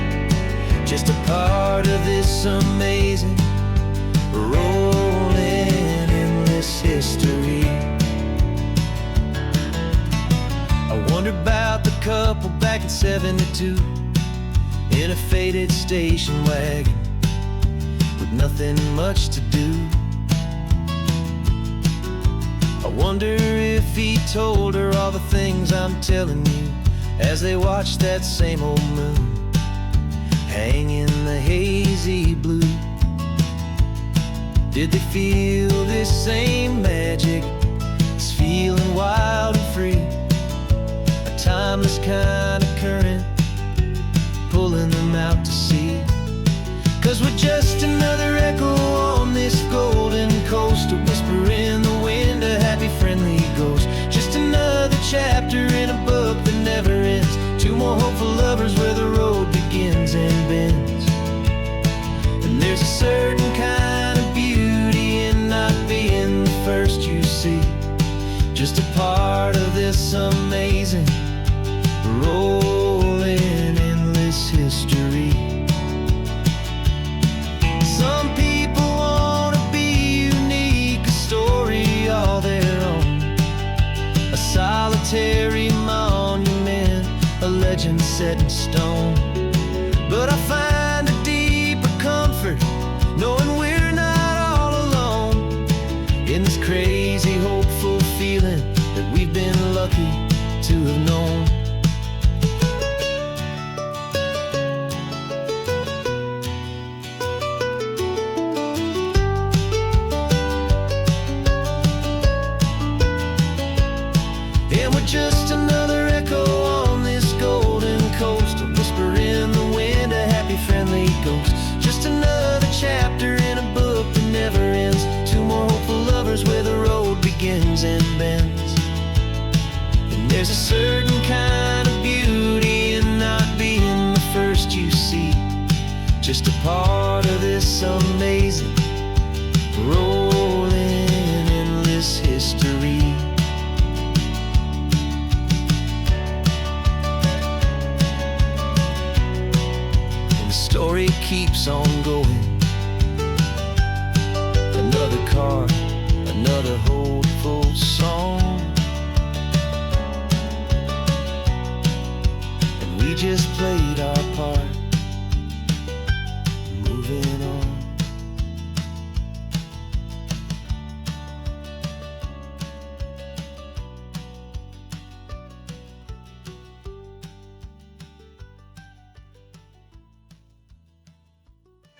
just a part of this amazing, rolling, endless history. I wonder about the couple back in '72 in a faded station wagon with nothing much to do. I wonder if he told her all the things I'm telling you as they watched that same old moon hang in the hazy blue. Did they feel this same magic, this feeling wild and free, a timeless kind of current pulling them out to sea? 'Cause we're just another echo on this golden coast, a whisper in the wind, a happy friendly ghost. Just another chapter in a book that never ends, two more hopeful lovers where the road begins and bends. And there's a certain kind of beauty in not being the first you see, just a part of this amazing, rolling, endless history. Some people wanna be unique, a story all their own, a solitary monument, a legend set in stone. But I find a deeper comfort knowing we're not all alone in this crazy, hopeful feeling that we've been lucky to have known. keeps on going. Another car, another hopeful song, and we just played our